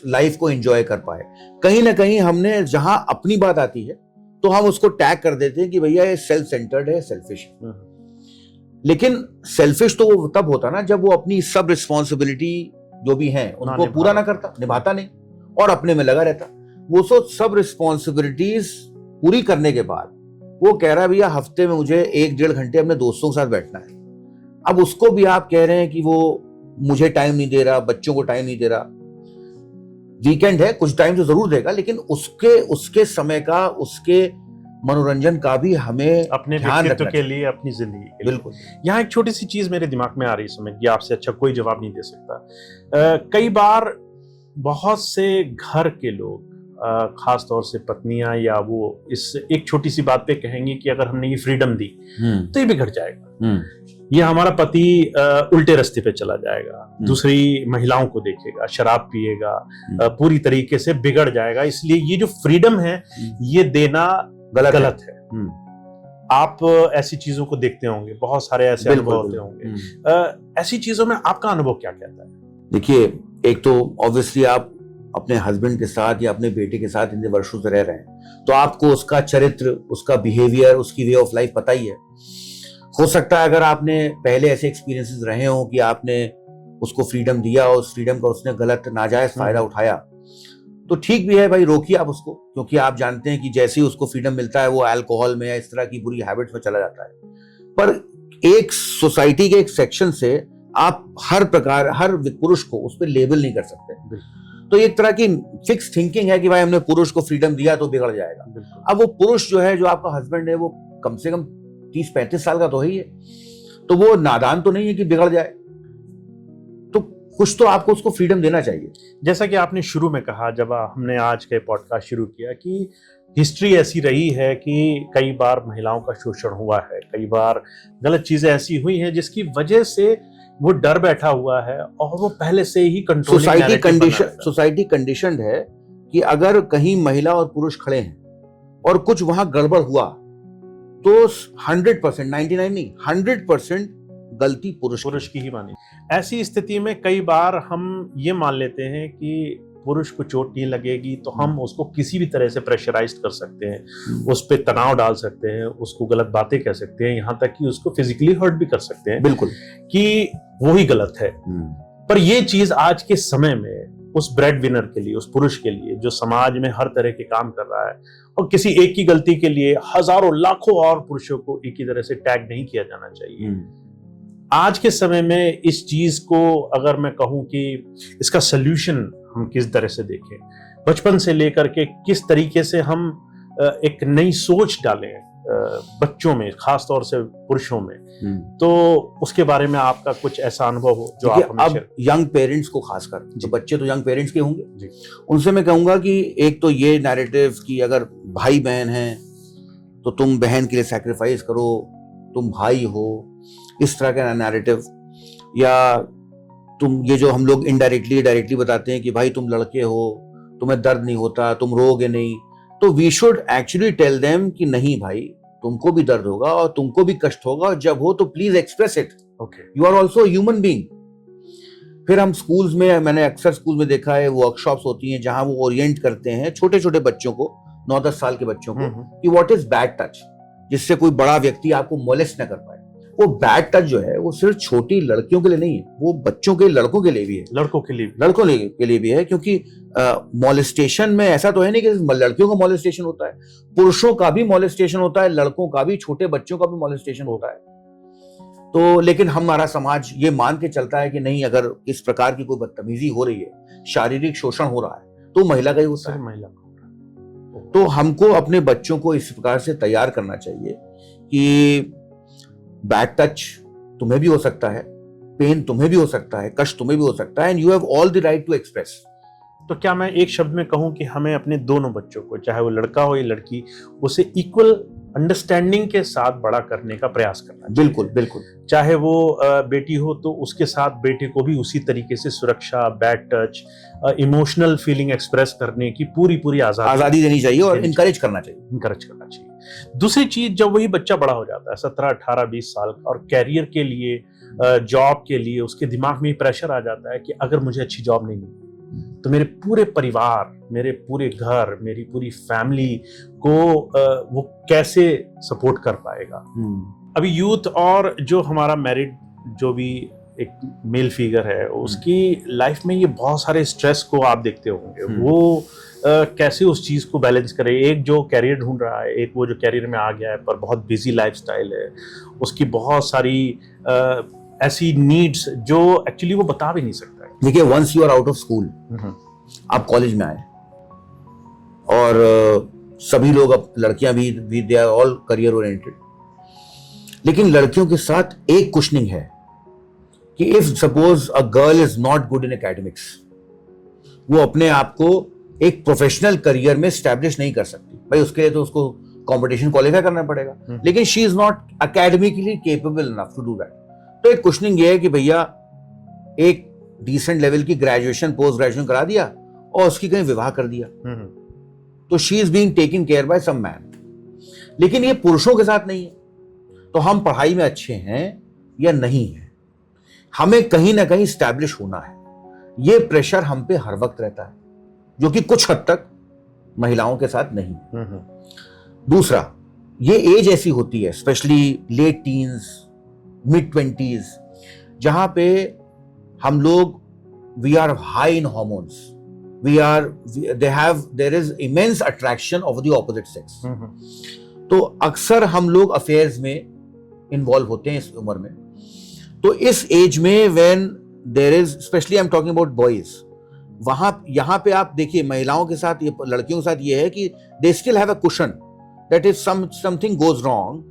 लाइफ को एंजॉय कर पाए। कहीं ना कहीं हमने जहां अपनी बात आती है तो हम उसको टैग कर देते हैं कि भैया ये सेल्फ सेंटर्ड है, सेल्फिश है। लेकिन सेल्फिश तो वो तब होता ना जब वो अपनी सब रिस्पॉन्सिबिलिटी जो भी है उनको पूरा ना करता, निभाता नहीं और अपने में लगा रहता। वो सब रिस्पॉन्सिबिलिटीज पूरी करने के बाद वो कह रहा है भैया हफ्ते में मुझे 1-1.5 घंटे अपने दोस्तों के साथ बैठना है। अब उसको भी आप कह रहे हैं कि वो मुझे टाइम नहीं दे रहा, बच्चों को टाइम नहीं दे रहा। वीकेंड है, कुछ टाइम तो जरूर देगा, लेकिन उसके समय का, उसके मनोरंजन का भी हमें
अपने व्यक्तित्व के लिए, अपनी जिंदगी के लिए। बिल्कुल। यहाँ एक छोटी सी चीज मेरे दिमाग में आ रही है, समझ ये आपसे अच्छा कोई जवाब नहीं दे सकता। कई बार बहुत से घर के लोग, खास तौर से पत्नियां, या वो इस एक छोटी सी बात पे कहेंगे कि अगर हमने ये फ्रीडम दी तो ये बिगड़ जाएगा, ये हमारा पति उल्टे रास्ते पे चला जाएगा, दूसरी महिलाओं को देखेगा, शराब पिएगा, पूरी तरीके से बिगड़ जाएगा, इसलिए ये जो फ्रीडम है ये देना गलत है। आप ऐसी चीजों को देखते होंगे, बहुत सारे ऐसे अनुभव होते होंगे। ऐसी चीजों में आपका अनुभव क्या कहता है?
देखिए, एक तो ऑब्वियसली आप अपने हस्बैंड के साथ या अपने बेटे के साथ इतने वर्षों से रह रहे हैं तो आपको उसका चरित्र, उसका बिहेवियर, उसकी वे ऑफ लाइफ पता ही है। हो सकता है अगर आपने पहले ऐसे एक्सपीरियंसेस रहे हो कि आपने उसको फ्रीडम दिया और उस फ्रीडम का उसने गलत नाजायज फायदा उठाया, तो ठीक भी है भाई, रोकिए आप उसको, क्योंकि आप जानते हैं कि जैसे ही उसको फ्रीडम मिलता है वो अल्कोहल में या इस तरह की बुरी हैबिट्स में चला जाता है। पर एक सोसाइटी के एक सेक्शन से आप हर पुरुष को उस पर लेबल नहीं कर सकते। तो एक तरह की फिक्स थिंकिंग है कि भाई हमने पुरुष को फ्रीडम दिया तो बिगड़ जाएगा। अब वो पुरुष जो है, जो आपका हस्बैंड है, वो कम से कम 30-35 साल का तो ही है, तो वो नादान तो नहीं है कि बिगड़ जाए। तो कुछ तो आपको उसको फ्रीडम देना चाहिए।
जैसा कि आपने शुरू में कहा, जब हमने आज के पॉडकास्ट शुरू किया, कि हिस्ट्री ऐसी रही है कि कई बार महिलाओं का शोषण हुआ है, कई बार गलत चीजें ऐसी हुई हैं जिसकी वजह से वो डर बैठा हुआ है और वो पहले से ही
सोसाइटी कंडीशनड है कि अगर कहीं महिला और पुरुष खड़े हैं और कुछ वहां गड़बड़ हुआ तो 100%, 99 नहीं, 100% गलती पुरुष
की ही मानी। ऐसी स्थिति में कई बार हम ये मान लेते हैं कि पुरुष को चोट नहीं लगेगी तो हम उसको किसी भी तरह से प्रेशराइज कर सकते हैं, उस पर तनाव डाल सकते हैं, उसको गलत बातें कह सकते हैं, यहाँ तक कि उसको फिजिकली हर्ट भी कर सकते हैं।
बिल्कुल, कि
वो ही गलत है। पर ये चीज आज के समय में उस ब्रेड विनर के लिए, उस पुरुष के लिए जो समाज में हर तरह के काम कर रहा है, और किसी एक की गलती के लिए हजारों लाखों और पुरुषों को एक ही तरह से टैग नहीं किया जाना चाहिए। आज के समय में इस चीज को अगर मैं कहूं कि इसका सल्यूशन हम किस तरह से देखें, बचपन से लेकर के किस तरीके से हम एक नई सोच डालें बच्चों में, खास तौर से पुरुषों में, तो उसके बारे में आपका कुछ ऐसा अनुभव हो जो आप हमें
अब
शेयर।
यंग पेरेंट्स को खासकर,
जी।
तो बच्चे तो यंग पेरेंट्स के होंगे
जी।
उनसे मैं कहूंगा कि एक तो ये नैरेटिव कि अगर भाई बहन हैं तो तुम बहन के लिए सैक्रिफाइस करो, तुम भाई हो, इस तरह का नैरेटिव, या तुम ये जो हम लोग इनडायरेक्टली डायरेक्टली बताते हैं कि भाई तुम लड़के हो, तुम्हें दर्द नहीं होता, तुम रोगे नहीं, तो we should actually tell them कि नहीं भाई, तुमको भी दर्द होगा और तुमको भी कष्ट होगा, और जब हो तो please express it,
okay.
You are also human being. फिर हम स्कूल्स में, मैंने अक्सर स्कूल में देखा है, वर्कशॉप्स होती हैं जहां वो ओरिएंट करते हैं छोटे छोटे बच्चों को, 9-10 साल के बच्चों को, कि व्हाट इज बैड टच, जिससे कोई बड़ा व्यक्ति आपको मोलेस्ट न कर पाए। वो बैड टच जो है वो सिर्फ छोटी लड़कियों के लिए नहीं है, वो बच्चों के, लड़कों के लिए भी है,
लड़कों के लिए,
लड़कों के लिए भी है, क्योंकि मॉलेस्टेशन में ऐसा तो है नहीं कि लड़कियों का मॉलेस्टेशन होता है, पुरुषों का भी मॉलेस्टेशन होता है, लड़कों का भी, छोटे बच्चों का भी मॉलेस्टेशन होता है। तो लेकिन हमारा समाज ये मान के चलता है कि नहीं, अगर इस प्रकार की कोई बदतमीजी हो रही है, शारीरिक शोषण हो रहा है, तो महिला का ही होता है।
महिला।
तो हमको अपने बच्चों को इस प्रकार से तैयार करना चाहिए कि बैड टच तुम्हें भी हो सकता है, पेन तुम्हें भी हो सकता है, कष्ट तुम्हें भी हो सकता है, and you have all the right to express.
तो क्या मैं एक शब्द में कहूं कि हमें अपने दोनों बच्चों को, चाहे वो लड़का हो या लड़की, उसे इक्वल अंडरस्टैंडिंग के साथ बड़ा करने का प्रयास करना चाहिए।
बिल्कुल बिल्कुल।
चाहे वो बेटी हो तो उसके साथ बेटे को भी उसी तरीके से सुरक्षा, bad touch, emotional feeling express करने की पूरी
आजादी देनी चाहिए और इनकरेज करना चाहिए।
दूसरी चीज, जब वही बच्चा बड़ा हो जाता है 17, 18, 20 साल का, और कैरियर के लिए, जॉब के लिए उसके दिमाग में प्रेशर आ जाता है कि अगर मुझे अच्छी जॉब नहीं मिली तो मेरे पूरे परिवार, मेरे पूरे घर, मेरी पूरी फैमिली को वो कैसे सपोर्ट कर पाएगा। अभी यूथ और जो हमारा मैरिड जो भी एक मेल फिगर है, उसकी लाइफ में ये बहुत सारे स्ट्रेस को आप देखते होंगे, वो कैसे उस चीज को बैलेंस करे। एक जो कैरियर ढूंढ रहा है, एक वो जो कैरियर में आ गया है पर बहुत बिजी लाइफस्टाइल है, उसकी बहुत सारी ऐसी नीड्स जो एक्चुअली वो बता भी नहीं सकता है।
देखिए, once you are out of school, आप कॉलेज में आए, और सभी लोग, अब लड़कियां भी they are all career oriented, लेकिन लड़कियों के साथ एक कुशनिंग है कि if suppose a girl is not good in academics, वो अपने आप को एक प्रोफेशनल करियर में स्टैब्लिश नहीं कर सकती। भाई उसके लिए तो उसको कंपटीशन क्वालिफाई करना पड़ेगा, लेकिन she is not academically capable enough to do that. तो एक क्वेश्चनिंग ये है कि भैया एक डिसेंट लेवल की ग्रेजुएशन, पोस्ट ग्रेजुएशन करा दिया और उसकी कहीं विवाह कर दिया, तो she is being taken care by some man. लेकिन ये पुरुषों के साथ नहीं है। तो हम पढ़ाई में अच्छे हैं या नहीं है, हमें कहीं ना कहीं स्टैब्लिश होना है। ये प्रेशर हम पे हर वक्त रहता है, जो कि कुछ हद तक महिलाओं के साथ नहीं है। दूसरा, ये एज ऐसी होती है, specially late teens, mid 20s, जहां पे हम लोग, we are high in hormones, there is immense attraction of the opposite sex. तो अक्सर हम लोग अफेयर्स में इन्वॉल्व होते हैं इस उम्र में। तो इस एज में when there is, specially I am talking about boys, यहां पे आप देखिए महिलाओं के साथ, ये लड़कियों के साथ ये है कि they still have a cushion that if something goes wrong,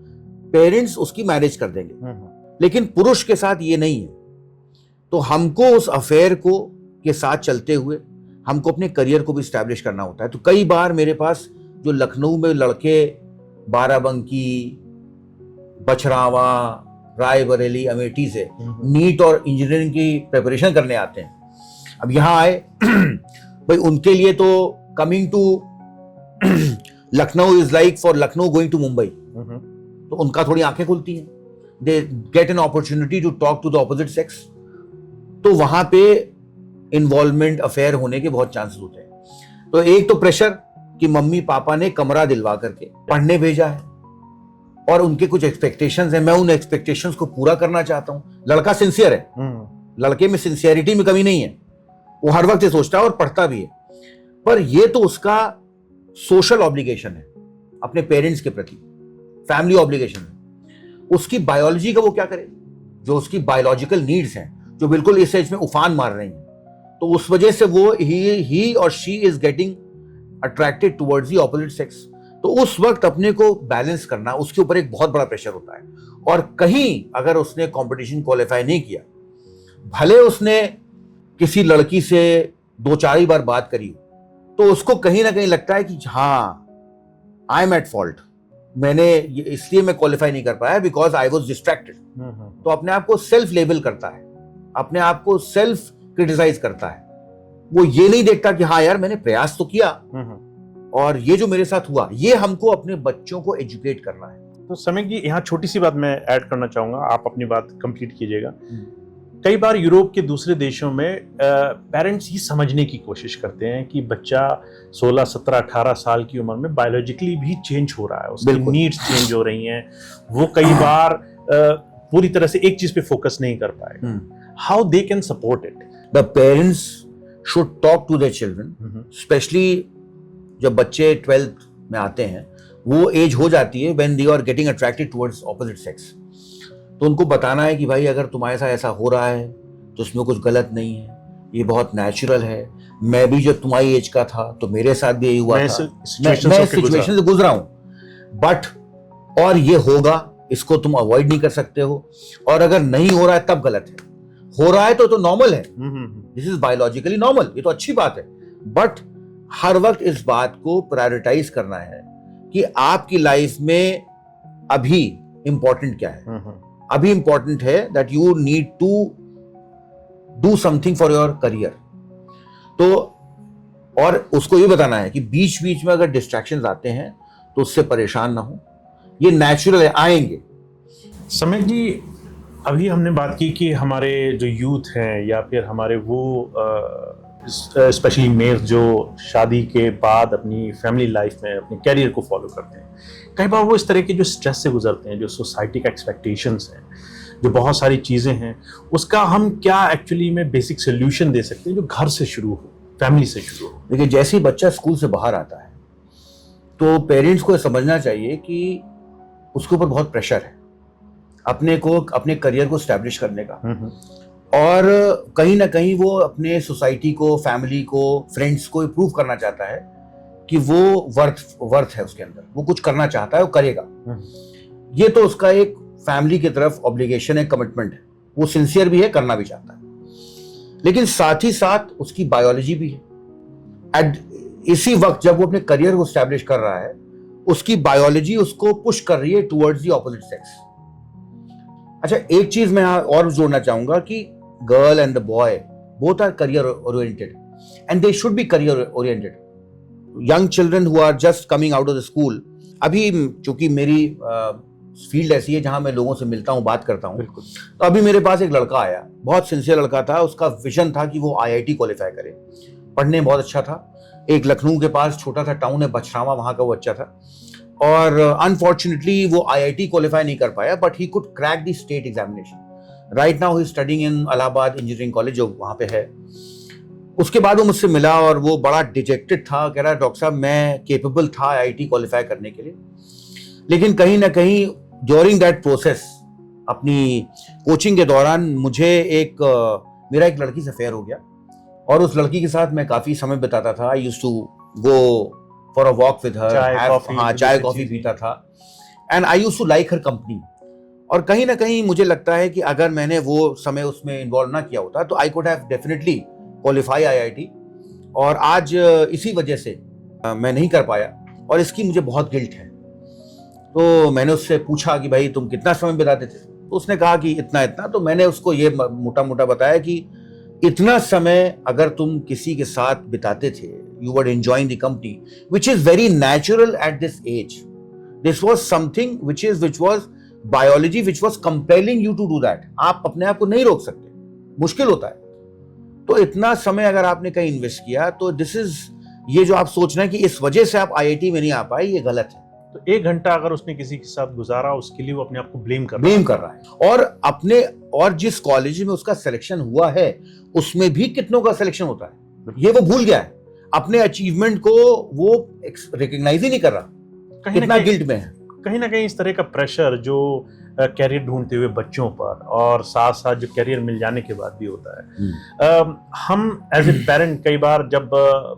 parents उसकी मैनेज कर देंगे। लेकिन पुरुष के साथ ये नहीं है। तो हमको उस अफेयर को के साथ चलते हुए हमको अपने करियर को भी स्टैब्लिश करना होता है। तो कई बार मेरे पास जो लखनऊ में लड़के बाराबंकी, बछरावा, रायबरेली, अमेठी से नीट और इंजीनियरिंग की प्रिपरेशन करने आते हैं, अब यहाँ आए भाई उनके लिए तो coming to Lucknow is like for Lucknow going to Mumbai. तो उनका थोड़ी आंखें खुलती हैं, they get an opportunity to talk to the opposite sex. तो वहां पे इन्वॉल्वमेंट, अफेयर होने के बहुत चांसेस होते हैं। तो एक तो प्रेशर कि मम्मी पापा ने कमरा दिलवा करके पढ़ने भेजा है और उनके कुछ एक्सपेक्टेशंस हैं, मैं उन एक्सपेक्टेशंस को पूरा करना चाहता हूं। लड़का सिंसियर है, लड़के में सिंसियरिटी में कमी नहीं है, वो हर वक्त ये सोचता है और पढ़ता भी है, पर ये तो उसका सोशल ऑब्लिगेशन है अपने पेरेंट्स के प्रति, फैमिली ऑब्लिगेशन है। उसकी बायोलॉजी का वो क्या करे, जो उसकी बायोलॉजिकल नीड्स हैं जो बिल्कुल इस एज में उफान मार रही हैं, तो उस वजह से वो ही और she is getting attracted towards the opposite sex. तो उस वक्त अपने को बैलेंस करना, उसके ऊपर एक बहुत बड़ा प्रेशर होता है। और कहीं अगर उसने कंपटीशन क्वालिफाई नहीं किया, भले उसने किसी लड़की से 2-4 ही बार बात करी, तो उसको कहीं ना कहीं लगता है कि हाँ, आई एम एट फॉल्ट, मैंने इसलिए मैं क्वालिफाई नहीं कर पाया बिकॉज आई वॉज डिस्ट्रैक्टेड। तो अपने आप को सेल्फ लेबल करता है, अपने आप को सेल्फ क्रिटिसाइज करता है। वो ये नहीं देखता कि हाँ यार, मैंने प्रयास तो किया और ये जो मेरे साथ हुआ, ये हमको अपने बच्चों को एजुकेट करना है।
तो समीक जी, यहाँ छोटी सी बात मैं ऐड करना चाहूंगा, आप अपनी बात कंप्लीट कीजिएगा। कई बार यूरोप के दूसरे देशों में पेरेंट्स ये समझने की कोशिश करते हैं कि बच्चा 16, 17, 18 साल की उम्र में बायोलॉजिकली भी चेंज हो रहा है, उसकी नीड्स चेंज हो रही हैं, वो कई बार पूरी तरह से एक चीज पे फोकस नहीं कर पाएगा। How they can support it?
The parents should talk to their children, specially जब बच्चे 12th में आते हैं, वो एज हो जाती है when they are getting attracted towards opposite sex. तो उनको बताना है कि भाई अगर तुम्हारे साथ ऐसा हो रहा है तो उसमें कुछ गलत नहीं है, ये बहुत नेचुरल है। मैं भी जब तुम्हारी एज का था तो मेरे साथ भी यही हुआ था, मैं सिचुएशन से गुजरा हूं, बट और ये होगा, इसको तुम अवॉइड नहीं कर सकते हो, और अगर नहीं हो रहा है तब गलत है, हो रहा है तो नॉर्मल है, दिस इज बायोलॉजिकली नॉर्मल, ये तो अच्छी बात है। बट हर वक्त इस बात को प्रायोरिटाइज करना है कि आपकी लाइफ में अभी इंपॉर्टेंट क्या है। अभी इंपॉर्टेंट है that you need to do something for your career. तो और उसको ये बताना है कि बीच बीच में अगर डिस्ट्रैक्शंस आते हैं तो उससे परेशान ना हो, ये नेचुरल है, आएंगे।
समीक जी, अभी हमने बात की कि हमारे जो यूथ हैं या फिर हमारे वो स्पेशली मेल्स जो शादी के बाद अपनी फैमिली लाइफ में अपने कैरियर को फॉलो करते हैं, कई बार वो इस तरह के जो स्ट्रेस से गुजरते हैं, जो सोसाइटी का एक्सपेक्टेशंस हैं, जो बहुत सारी चीज़ें हैं, उसका हम क्या एक्चुअली में बेसिक सोल्यूशन दे सकते हैं जो घर से शुरू हो, फैमिली से शुरू हो?
देखिए, जैसे ही बच्चा स्कूल से बाहर आता है तो पेरेंट्स को समझना चाहिए कि उसके ऊपर बहुत प्रेशर है अपने को, अपने करियर को स्टैब्लिश करने का, और कहीं ना कहीं वो अपने सोसाइटी को, फैमिली को, फ्रेंड्स को प्रूव करना चाहता है कि वो वर्थ है उसके अंदर, वो कुछ करना चाहता है, वो करेगा। ये तो उसका एक फैमिली की तरफ ऑब्लिगेशन है, कमिटमेंट है, वो सिंसियर भी है, करना भी चाहता है। लेकिन साथ ही साथ उसकी बायोलॉजी भी है। इसी वक्त जब वो अपने करियर को स्टैब्लिश कर रहा है, उसकी बायोलॉजी उसको पुश कर रही है टुवर्ड्स द ऑपोजिट सेक्स। अच्छा, एक चीज मैं और जोड़ना चाहूंगा कि girl and the boy both are career oriented and they should be career oriented. Young children who are just coming out of the school, अभी चूंकि मेरी फील्ड ऐसी है जहां मैं लोगों से मिलता हूं, बात करता हूं, तो अभी मेरे पास एक लड़का आया, बहुत सिंसियर लड़का था, उसका विजन था कि वो IIT क्वालिफाई करे, पढ़ने में बहुत अच्छा था। एक लखनऊ के पास छोटा सा टाउन है बछरावा, वहां का वो बच्चा था, और अनफॉर्चुनेटली वो IIT क्वालिफाई नहीं कर पाया, but he could crack the state examination. Right now he is studying in Allahabad engineering college, जो वहां पे है। उसके बाद वो मुझसे मिला और वो बड़ा डिजेक्टेड था, कह रहा डॉक्टर साहब मैं केपेबल था IIT क्वालिफाई करने के लिए, लेकिन कहीं ना कहीं ड्यूरिंग दैट प्रोसेस, अपनी कोचिंग के दौरान मुझे मेरा एक लड़की से अफेयर हो गया, और उस लड़की के साथ मैं काफी समय बिताता था। I used to go for a walk with her, चाय कॉफी पीता था, and I used to like her company. और कहीं ना कहीं मुझे लगता है कि अगर मैंने वो समय उसमें इन्वॉल्व ना किया होता तो I could have definitely qualify IIT, और आज इसी वजह से मैं नहीं कर पाया, और इसकी मुझे बहुत गिल्ट है। तो मैंने उससे पूछा कि भाई तुम कितना समय बिताते थे, तो उसने कहा कि इतना इतना। तो मैंने उसको ये मोटा मोटा बताया कि इतना समय अगर तुम किसी के साथ बिताते थे, you were enjoying the company, which is very natural at this age. This was something which was biology which was compelling you to do that. आप अपने आप को नहीं रोक सकते, मुश्किल होता है। तो इतना समय अगर आपने कहीं इन्वेस्ट किया, तो दिस इज, ये जो आप सोच रहे हैं कि इस वजह से आप IIT में नहीं आ पाए, ये गलत है।
तो 1 घंटा अगर उसने किसी के साथ गुजारा, उसके लिए वो अपने आप को ब्लेम कर रहा है।
और जिस कॉलेज में उसका सिलेक्शन हुआ है, उसमें भी कितनों का सिलेक्शन होता है, ये वो भूल गया है। अपने अचीवमेंट को वो रिकॉग्नाइज ही नहीं कर रहा, कितना गिल्ट में है।
कहीं ना कहीं इस तरह का प्रेशर जो कैरियर ढूंढते हुए बच्चों पर, और साथ साथ जो कैरियर मिल जाने के बाद भी होता है। हम एज ए पेरेंट कई बार जब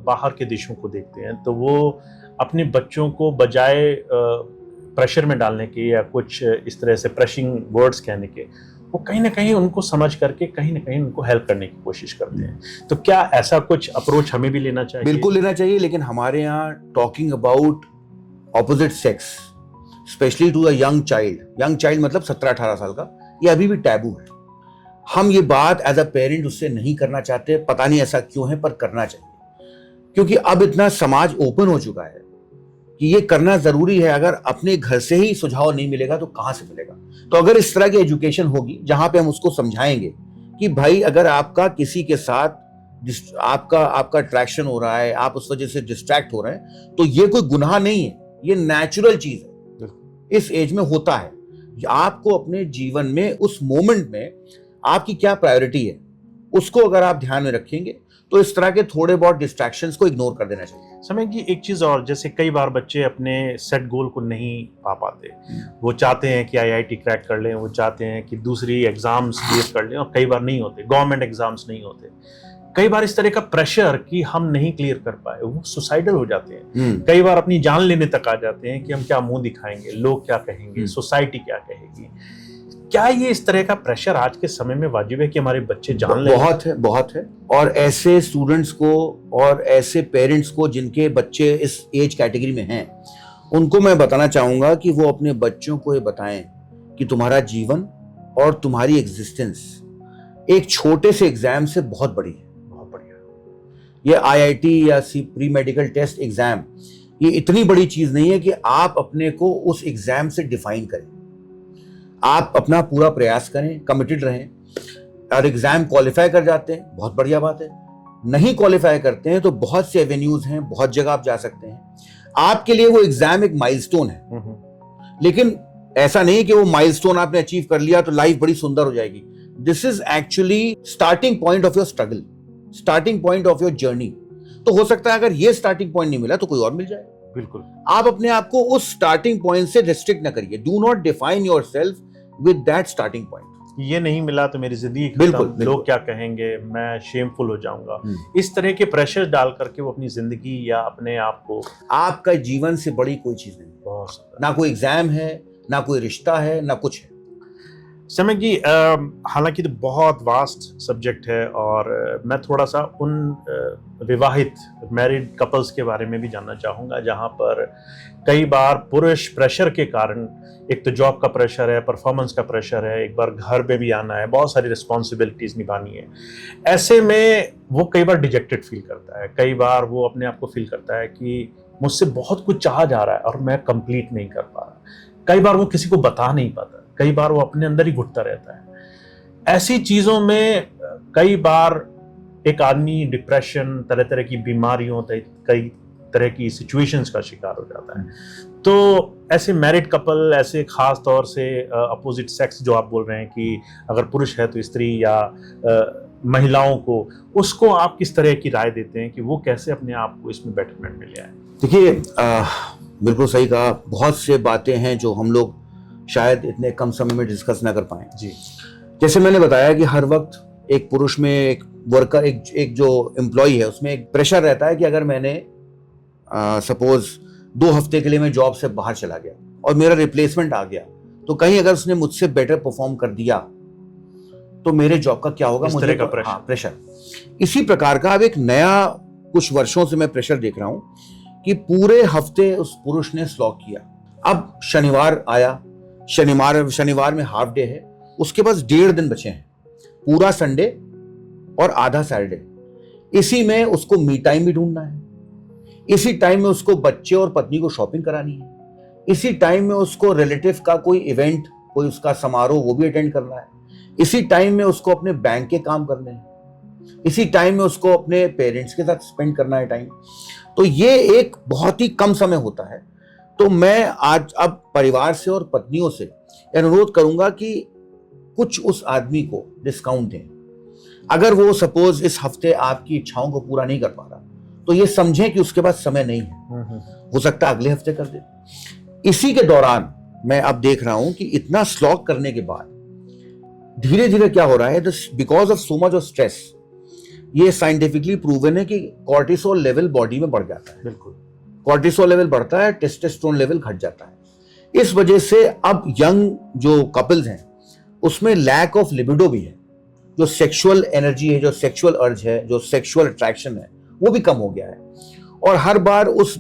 बाहर के देशों को देखते हैं, तो वो अपने बच्चों को बजाय प्रेशर में डालने के या कुछ इस तरह से प्रेशिंग वर्ड्स कहने के, वो कहीं ना कहीं उनको समझ करके कहीं ना कहीं उनको हेल्प करने की कोशिश करते हैं। तो क्या ऐसा कुछ अप्रोच हमें भी लेना चाहिए?
बिल्कुल लेना चाहिए, लेकिन हमारे यहाँ talking about opposite sex, specially to a young child मतलब 17-18 साल का, ये अभी भी टैबू है। हम ये बात एज अ पेरेंट उससे नहीं करना चाहते, पता नहीं ऐसा क्यों है, पर करना चाहिए, क्योंकि अब इतना समाज ओपन हो चुका है कि ये करना जरूरी है। अगर अपने घर से ही सुझाव नहीं मिलेगा तो कहां से मिलेगा? तो अगर इस तरह की एजुकेशन होगी जहां पे हम उसको समझाएंगे कि भाई अगर आपका किसी के साथ आपका अट्रैक्शन हो रहा है, आप उस वजह से डिस्ट्रैक्ट हो रहे हैं, तो ये कोई गुनाह नहीं है, ये नेचुरल चीज है, इस एज में होता है। आपको अपने जीवन में उस मोमेंट में आपकी क्या प्रायोरिटी है, उसको अगर आप ध्यान में रखेंगे तो इस तरह के थोड़े बहुत डिस्ट्रैक्शंस को इग्नोर कर देना चाहिए।
समय की एक चीज़ और, जैसे कई बार बच्चे अपने सेट गोल को नहीं पा पाते, वो चाहते हैं कि आईआईटी क्रैक कर लें, वो चाहते हैं कि दूसरी एग्जाम्स क्लियर कर लें, और कई बार नहीं होते, गवर्नमेंट एग्जाम्स नहीं होते। कई बार इस तरह का प्रेशर कि हम नहीं क्लियर कर पाए, वो सुसाइडल हो जाते हैं, कई बार अपनी जान लेने तक आ जाते हैं कि हम क्या मुंह दिखाएंगे, लोग क्या कहेंगे, सोसाइटी क्या कहेगी। क्या ये इस तरह का प्रेशर आज के समय में वाजिब है कि हमारे बच्चे जान लें?
बहुत है। और ऐसे स्टूडेंट्स को और ऐसे पेरेंट्स को जिनके बच्चे इस एज कैटेगरी में हैं, उनको मैं बताना चाहूंगा कि वो अपने बच्चों को ये बताएं कि तुम्हारा जीवन और तुम्हारी एग्जिस्टेंस एक छोटे से एग्जाम से बहुत बड़ी है, बहुत बढ़िया। ये आईआईटी या प्री मेडिकल टेस्ट एग्जाम ये इतनी बड़ी चीज नहीं है कि आप अपने को उस एग्जाम से डिफाइन करें। आप अपना पूरा प्रयास करें, कमिटेड रहें, और एग्जाम क्वालिफाई कर जाते हैं, बहुत बढ़िया बात है। नहीं क्वालिफाई करते हैं तो बहुत से एवेन्यूज हैं, बहुत जगह आप जा सकते हैं। आपके लिए वो एग्जाम एक माइलस्टोन है, लेकिन ऐसा नहीं कि वो माइलस्टोन आपने अचीव कर लिया तो लाइफ बड़ी सुंदर हो जाएगी। This is actually starting point of your struggle, starting point of your journey. तो हो सकता है अगर ये स्टार्टिंग पॉइंट नहीं मिला तो कोई और मिल जाए।
बिल्कुल,
आप अपने आप को उस स्टार्टिंग पॉइंट से रिस्ट्रिक्ट ना करिए। Do not define yourself with that starting point.
ये नहीं मिला तो मेरी जिंदगी खत्म,
बिल्कुल।
लोग क्या कहेंगे, मैं शेमफुल हो जाऊंगा, इस तरह के प्रेशर डाल करके वो अपनी जिंदगी या अपने आप को,
आपका जीवन से बड़ी कोई चीज नहीं,
बहुत
ना कोई एग्जाम है, ना कोई रिश्ता है, ना कुछ है।
समय की हालांकि तो बहुत वास्ट सब्जेक्ट है, और मैं थोड़ा सा उन विवाहित मैरिड कपल्स के बारे में भी जानना चाहूँगा जहाँ पर कई बार पुरुष प्रेशर के कारण, एक तो जॉब का प्रेशर है, परफॉर्मेंस का प्रेशर है, एक बार घर पे भी आना है, बहुत सारी रिस्पॉन्सिबिलिटीज निभानी है। ऐसे में वो कई बार डिजेक्टेड फील करता है, कई बार वो अपने आप को फील करता है कि मुझसे बहुत कुछ चाहा जा रहा है और मैं कंप्लीट नहीं कर पा रहा। कई बार वो किसी को बता नहीं पाता, कई बार वो अपने अंदर ही घुटता रहता है। ऐसी चीजों में कई बार एक आदमी डिप्रेशन, तरह तरह की बीमारियों, कई तरह की सिचुएशंस का शिकार हो जाता है। तो ऐसे मैरिड कपल, ऐसे खास तौर से अपोजिट सेक्स जो आप बोल रहे हैं कि अगर पुरुष है तो स्त्री या महिलाओं को, उसको आप किस तरह की राय देते हैं कि वो कैसे अपने आप को इसमें बेटरमेंट में ले आए?
देखिए, बिल्कुल सही कहा। बहुत से बातें हैं जो हम लोग शायद इतने कम समय में डिस्कस ना कर पाए
जी।
जैसे मैंने बताया कि हर वक्त एक पुरुष में, एक वर्कर, एक जो एम्प्लॉय है, उसमें एक प्रेशर रहता है कि अगर मैंने सपोज 2 हफ्ते के लिए मैं जॉब से बाहर चला गया और मेरा रिप्लेसमेंट आ गया, तो कहीं अगर उसने मुझसे बेटर परफॉर्म कर दिया तो मेरे जॉब का क्या होगा?
मुझे का
प्रेशर। इसी प्रकार का अब एक नया, कुछ वर्षों से मैं प्रेशर देख रहा हूं कि पूरे हफ्ते उस पुरुष ने स्लॉग किया। अब शनिवार आया, शनिवार में हाफ डे है, उसके पास 1.5 दिन बचे हैं, पूरा संडे और आधा सैटरडे। इसी में उसको मी टाइम भी ढूंढना है, इसी टाइम में उसको बच्चे और पत्नी को शॉपिंग करानी है, इसी टाइम में उसको रिलेटिव का कोई इवेंट, कोई उसका समारोह, वो भी अटेंड करना है, इसी टाइम में उसको अपने बैंक के काम करने हैं, इसी टाइम में उसको अपने पेरेंट्स के साथ स्पेंड करना है टाइम। तो ये एक बहुत ही कम समय होता है। तो मैं आज अब परिवार से और पत्नियों से अनुरोध करूंगा कि कुछ उस आदमी को डिस्काउंट दें। अगर वो सपोज इस हफ्ते आपकी इच्छाओं को पूरा नहीं कर पा रहा तो ये समझें कि उसके पास समय नहीं है, हो सकता है अगले हफ्ते कर दे। इसी के दौरान मैं अब देख रहा हूं कि इतना स्लॉग करने के बाद धीरे धीरे क्या हो रहा है, because of so much of stress, ये साइंटिफिकली प्रूवन है कि कॉर्टिसोल लेवल बॉडी में बढ़ जाता है।
बिल्कुल।
कॉर्टिसोल लेवल बढ़ता है, टेस्टोस्टेरोन लेवल घट जाता है। इस वजह से अब यंग जो कपल्स हैं उसमें लैक ऑफ लिबिडो भी है, जो सेक्सुअल एनर्जी है, जो सेक्सुअल अर्ज है, जो सेक्सुअल अट्रैक्शन है, वो भी कम हो गया है। और हर बार उस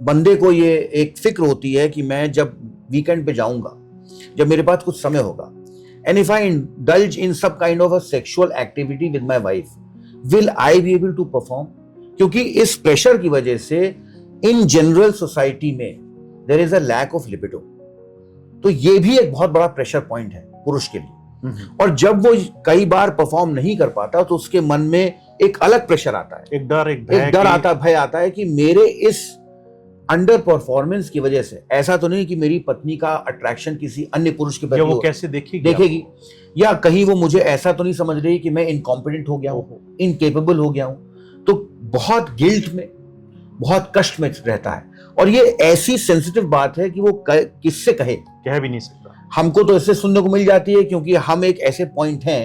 बंदे को ये एक फिक्र होती है कि मैं जब वीकेंड पे जाऊंगा, जब मेरे पास कुछ समय होगा, and if I indulge in some kind of a sexual activity with my wife, will I be able to perform? क्योंकि इस प्रेशर की वजह से इन जनरल सोसाइटी में there is a lack of libido. तो ये भी एक बहुत बड़ा प्रेशर पॉइंट है पुरुष के लिए। और जब वो कई बार परफॉर्म नहीं कर पाता तो उसके मन में एक अलग प्रेशर आता है,
एक डर
भय आता है कि मेरे इस अंडर परफॉर्मेंस की वजह से ऐसा तो नहीं कि मेरी पत्नी का अट्रैक्शन किसी अन्य पुरुष के प्रति
वो कैसे देखेगी,
या कहीं वो मुझे ऐसा तो नहीं समझ रही कि मैं इनकॉम्पिटेंट हो गया हूं, इनकेपेबल हो गया हूं। तो बहुत गिल्ट में, बहुत कष्ट में रहता है। और ये ऐसी सेंसिटिव बात है कि वो किससे कह
भी नहीं सकता।
हमको तो इससे सुनने को मिल जाती है क्योंकि हम एक ऐसे पॉइंट हैं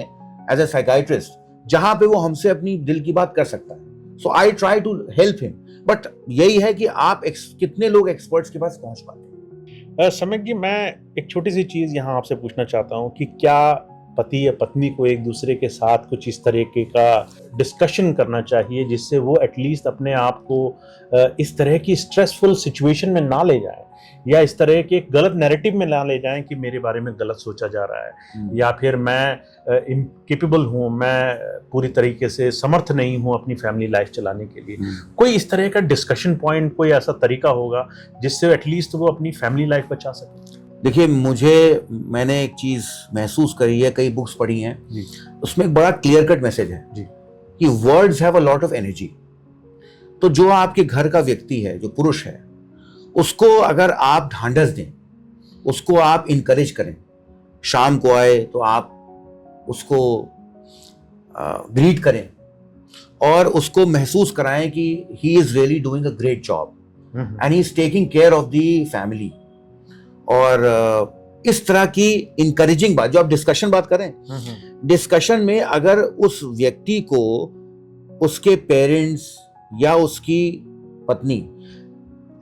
एज अ साइकाइट्रिस्ट जहां पे वो हमसे अपनी दिल की बात कर सकता है। So I try to help him, but यही है कि आप कितने लोग एक्सपर्ट्स के पास पहुंच पाते हैं।
सम्यक जी, मैं एक छोटी सी चीज यहाँ आपसे पूछना चाहता हूँ कि क्या पति या पत्नी को एक दूसरे के साथ कुछ इस तरीके का डिस्कशन करना चाहिए जिससे वो एटलीस्ट अपने आप को इस तरह की स्ट्रेसफुल सिचुएशन में ना ले जाए, या इस तरह के गलत नैरेटिव में ना ले जाएं कि मेरे बारे में गलत सोचा जा रहा है, या फिर मैं इनकेपेबल हूँ, मैं पूरी तरीके से समर्थ नहीं हूँ अपनी फैमिली लाइफ चलाने के लिए। कोई इस तरह का डिस्कशन पॉइंट, कोई ऐसा तरीका होगा जिससे एटलीस्ट वो अपनी फैमिली लाइफ बचा सके?
देखिए, मैंने एक चीज महसूस करी है, कई बुक्स पढ़ी हैं, उसमें एक बड़ा क्लियर कट मैसेज है
जी
कि words have a lot of energy. तो जो आपके घर का व्यक्ति है, जो पुरुष है, उसको अगर आप ढांढस दें, उसको आप इनकरेज करें, शाम को आए तो आप उसको ग्रीट करें और उसको महसूस कराएं कि he is really doing a great job and he is taking care of the family. और इस तरह की इंकरेजिंग बात, जो आप डिस्कशन बात करें, डिस्कशन में अगर उस व्यक्ति को उसके पेरेंट्स या उसकी पत्नी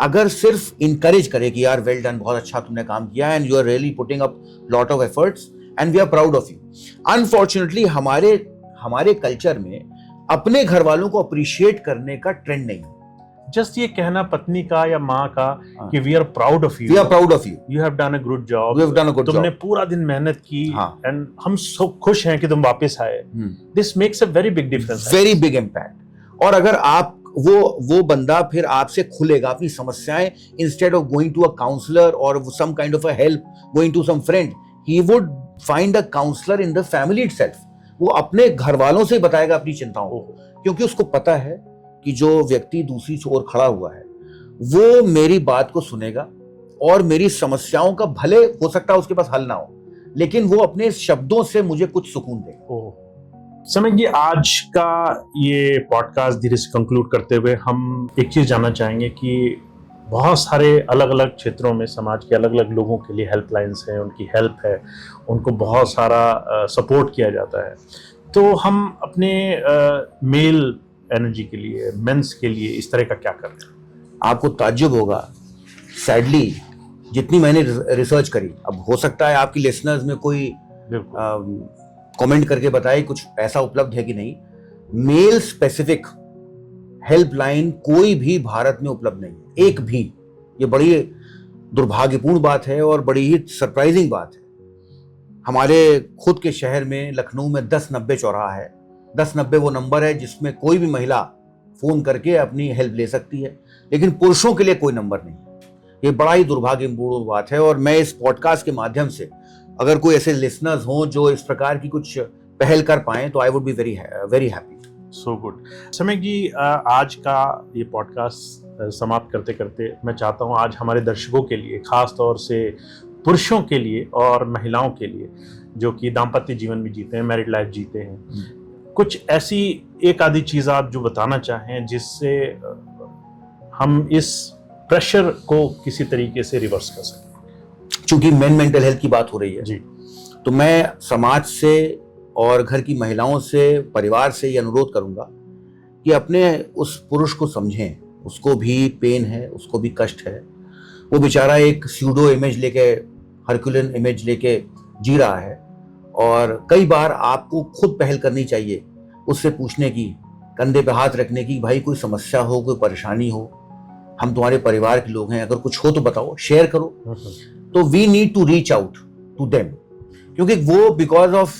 अगर सिर्फ इंकरेज करे कि यार वेल डन, बहुत अच्छा तुमने काम किया and you are really putting up lot of efforts and we are proud of you. Unfortunately हमारे कल्चर में अपने घर वालों को अप्रिशिएट करने का ट्रेंड नहीं है।
जस्ट ये कहना पत्नी का या माँ का कि we are proud of you, you have done a good job, तुमने पूरा दिन मेहनत की एंड हम सब खुश हैं कि तुम वापस आए, this makes a very big difference,
very big impact. और अगर आप वो बंदा फिर आपसे खुलेगा अपनी समस्याएं, instead of going to a counsellor और some kind of a help, going to some friend, he would find a counsellor in the family itself. वो अपने घर वालों से बताएगा अपनी चिंताओं को, क्योंकि उसको पता है कि जो व्यक्ति दूसरी ओर खड़ा हुआ है वो मेरी बात को सुनेगा और मेरी समस्याओं का, भले हो सकता है उसके पास हल ना हो, लेकिन वो अपने शब्दों से मुझे कुछ सुकून देगा।
सम्यक जी, आज का ये पॉडकास्ट धीरे से कंक्लूड करते हुए हम एक चीज जानना चाहेंगे कि बहुत सारे अलग अलग क्षेत्रों में समाज के अलग अलग लोगों के लिए हेल्पलाइंस हैं, उनकी हेल्प है, उनको बहुत सारा सपोर्ट किया जाता है। तो हम अपने मेल एनर्जी के लिए, मेंस के लिए इस तरह का क्या कर रहे हैं?
आपको ताज्जुब होगा, सैडली जितनी मैंने रिसर्च करी, अब हो सकता है आपकी लिसनर्स में कोई कमेंट करके बताए कुछ ऐसा उपलब्ध है कि नहीं, मेल स्पेसिफिक हेल्पलाइन कोई भी भारत में उपलब्ध नहीं, एक भी। ये बड़ी दुर्भाग्यपूर्ण बात है और बड़ी ही सरप्राइजिंग बात है। हमारे खुद के शहर में, लखनऊ में 1090 चौराहा है। 1090 वो नंबर है जिसमें कोई भी महिला फोन करके अपनी हेल्प ले सकती है, लेकिन पुरुषों के लिए कोई नंबर नहीं। ये बड़ा ही दुर्भाग्यपूर्ण बात है। और मैं इस पॉडकास्ट के माध्यम से अगर कोई ऐसे लिसनर्स हों जो इस प्रकार की कुछ पहल कर पाएं तो I would be very happy.
So good. सम्यक जी, आज का ये पॉडकास्ट समाप्त करते करते मैं चाहता हूँ आज हमारे दर्शकों के लिए, खास तौर से पुरुषों के लिए और महिलाओं के लिए जो कि दाम्पत्य जीवन भी जीते हैं, मैरिड लाइफ जीते हैं, कुछ ऐसी एक आधी चीज़ आप जो बताना चाहें जिससे हम इस प्रेशर को किसी तरीके से रिवर्स कर सकें।
चूंकि मेंटल हेल्थ की बात हो रही है
जी,
तो मैं समाज से और घर की महिलाओं से, परिवार से ये अनुरोध करूंगा कि अपने उस पुरुष को समझें उसको भी पेन है, उसको भी कष्ट है। वो बेचारा एक स्यूडो इमेज लेके, हरक्यूलिन इमेज लेके जी रहा है। और कई बार आपको खुद पहल करनी चाहिए, उससे पूछने की, कंधे पे हाथ रखने की, भाई कोई समस्या हो, कोई परेशानी हो, हम तुम्हारे परिवार के लोग हैं, अगर कुछ हो तो बताओ, शेयर करो। तो we need to reach out to them, क्योंकि वो because of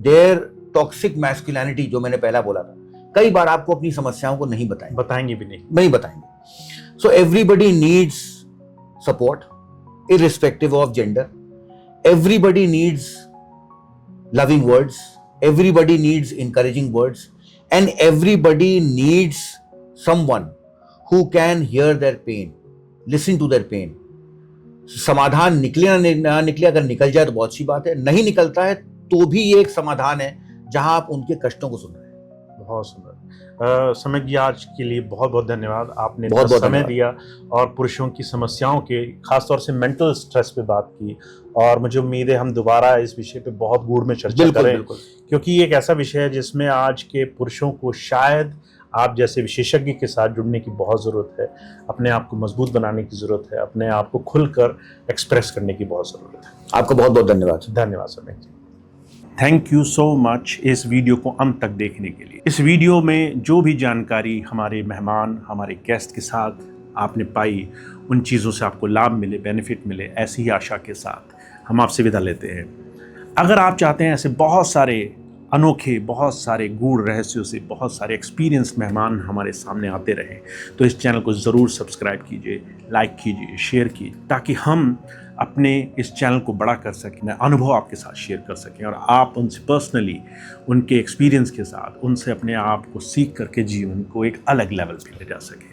their toxic masculinity, जो मैंने पहला बोला था, कई बार आपको अपनी समस्याओं को नहीं
बताएंगे भी
नहीं बताएंगे। So everybody needs support irrespective of gender. Everybody needs loving words, everybody needs encouraging words, and everybody needs someone who can hear their pain, listen to their pain. समाधान निकले ना निकले, अगर निकल जाए तो बहुत सी बात है, नहीं निकलता है तो भी ये एक समाधान है जहां आप उनके कष्टों को सुन रहे हैं।
बहुत सुंदर। सम्यक जी, आज के लिए बहुत बहुत धन्यवाद, आपने
बहुत
समय दिया और पुरुषों की समस्याओं के, खासतौर से मेंटल स्ट्रेस पे बात की। और मुझे उम्मीद है हम दोबारा इस विषय पे बहुत गूढ़ में चर्चा करें,
बिल्कुल।
क्योंकि ये एक ऐसा विषय है जिसमें आज के पुरुषों को शायद आप जैसे विशेषज्ञ के साथ जुड़ने की बहुत ज़रूरत है, अपने आप को मजबूत बनाने की ज़रूरत है, अपने आप को खुलकर एक्सप्रेस करने की बहुत ज़रूरत है।
आपका बहुत बहुत धन्यवाद।
धन्यवाद सम्यक जी। थैंक यू सो मच इस वीडियो को अंत तक देखने के लिए। इस वीडियो में जो भी जानकारी हमारे मेहमान, हमारे गेस्ट के साथ आपने पाई, उन चीज़ों से आपको लाभ मिले, बेनिफिट मिले, ऐसी ही आशा के साथ हम आपसे विदा लेते हैं। अगर आप चाहते हैं ऐसे बहुत सारे अनोखे, बहुत सारे गूढ़ रहस्यों से बहुत सारे एक्सपीरियंस मेहमान हमारे सामने आते रहें, तो इस चैनल को ज़रूर सब्सक्राइब कीजिए, लाइक कीजिए, शेयर कीजिए, ताकि हम अपने इस चैनल को बड़ा कर सकें, अनुभव आपके साथ शेयर कर सकें और आप उनसे पर्सनली, उनके एक्सपीरियंस के साथ, उनसे अपने आप को सीख करके जीवन को एक अलग लेवल पे ले जा सकें।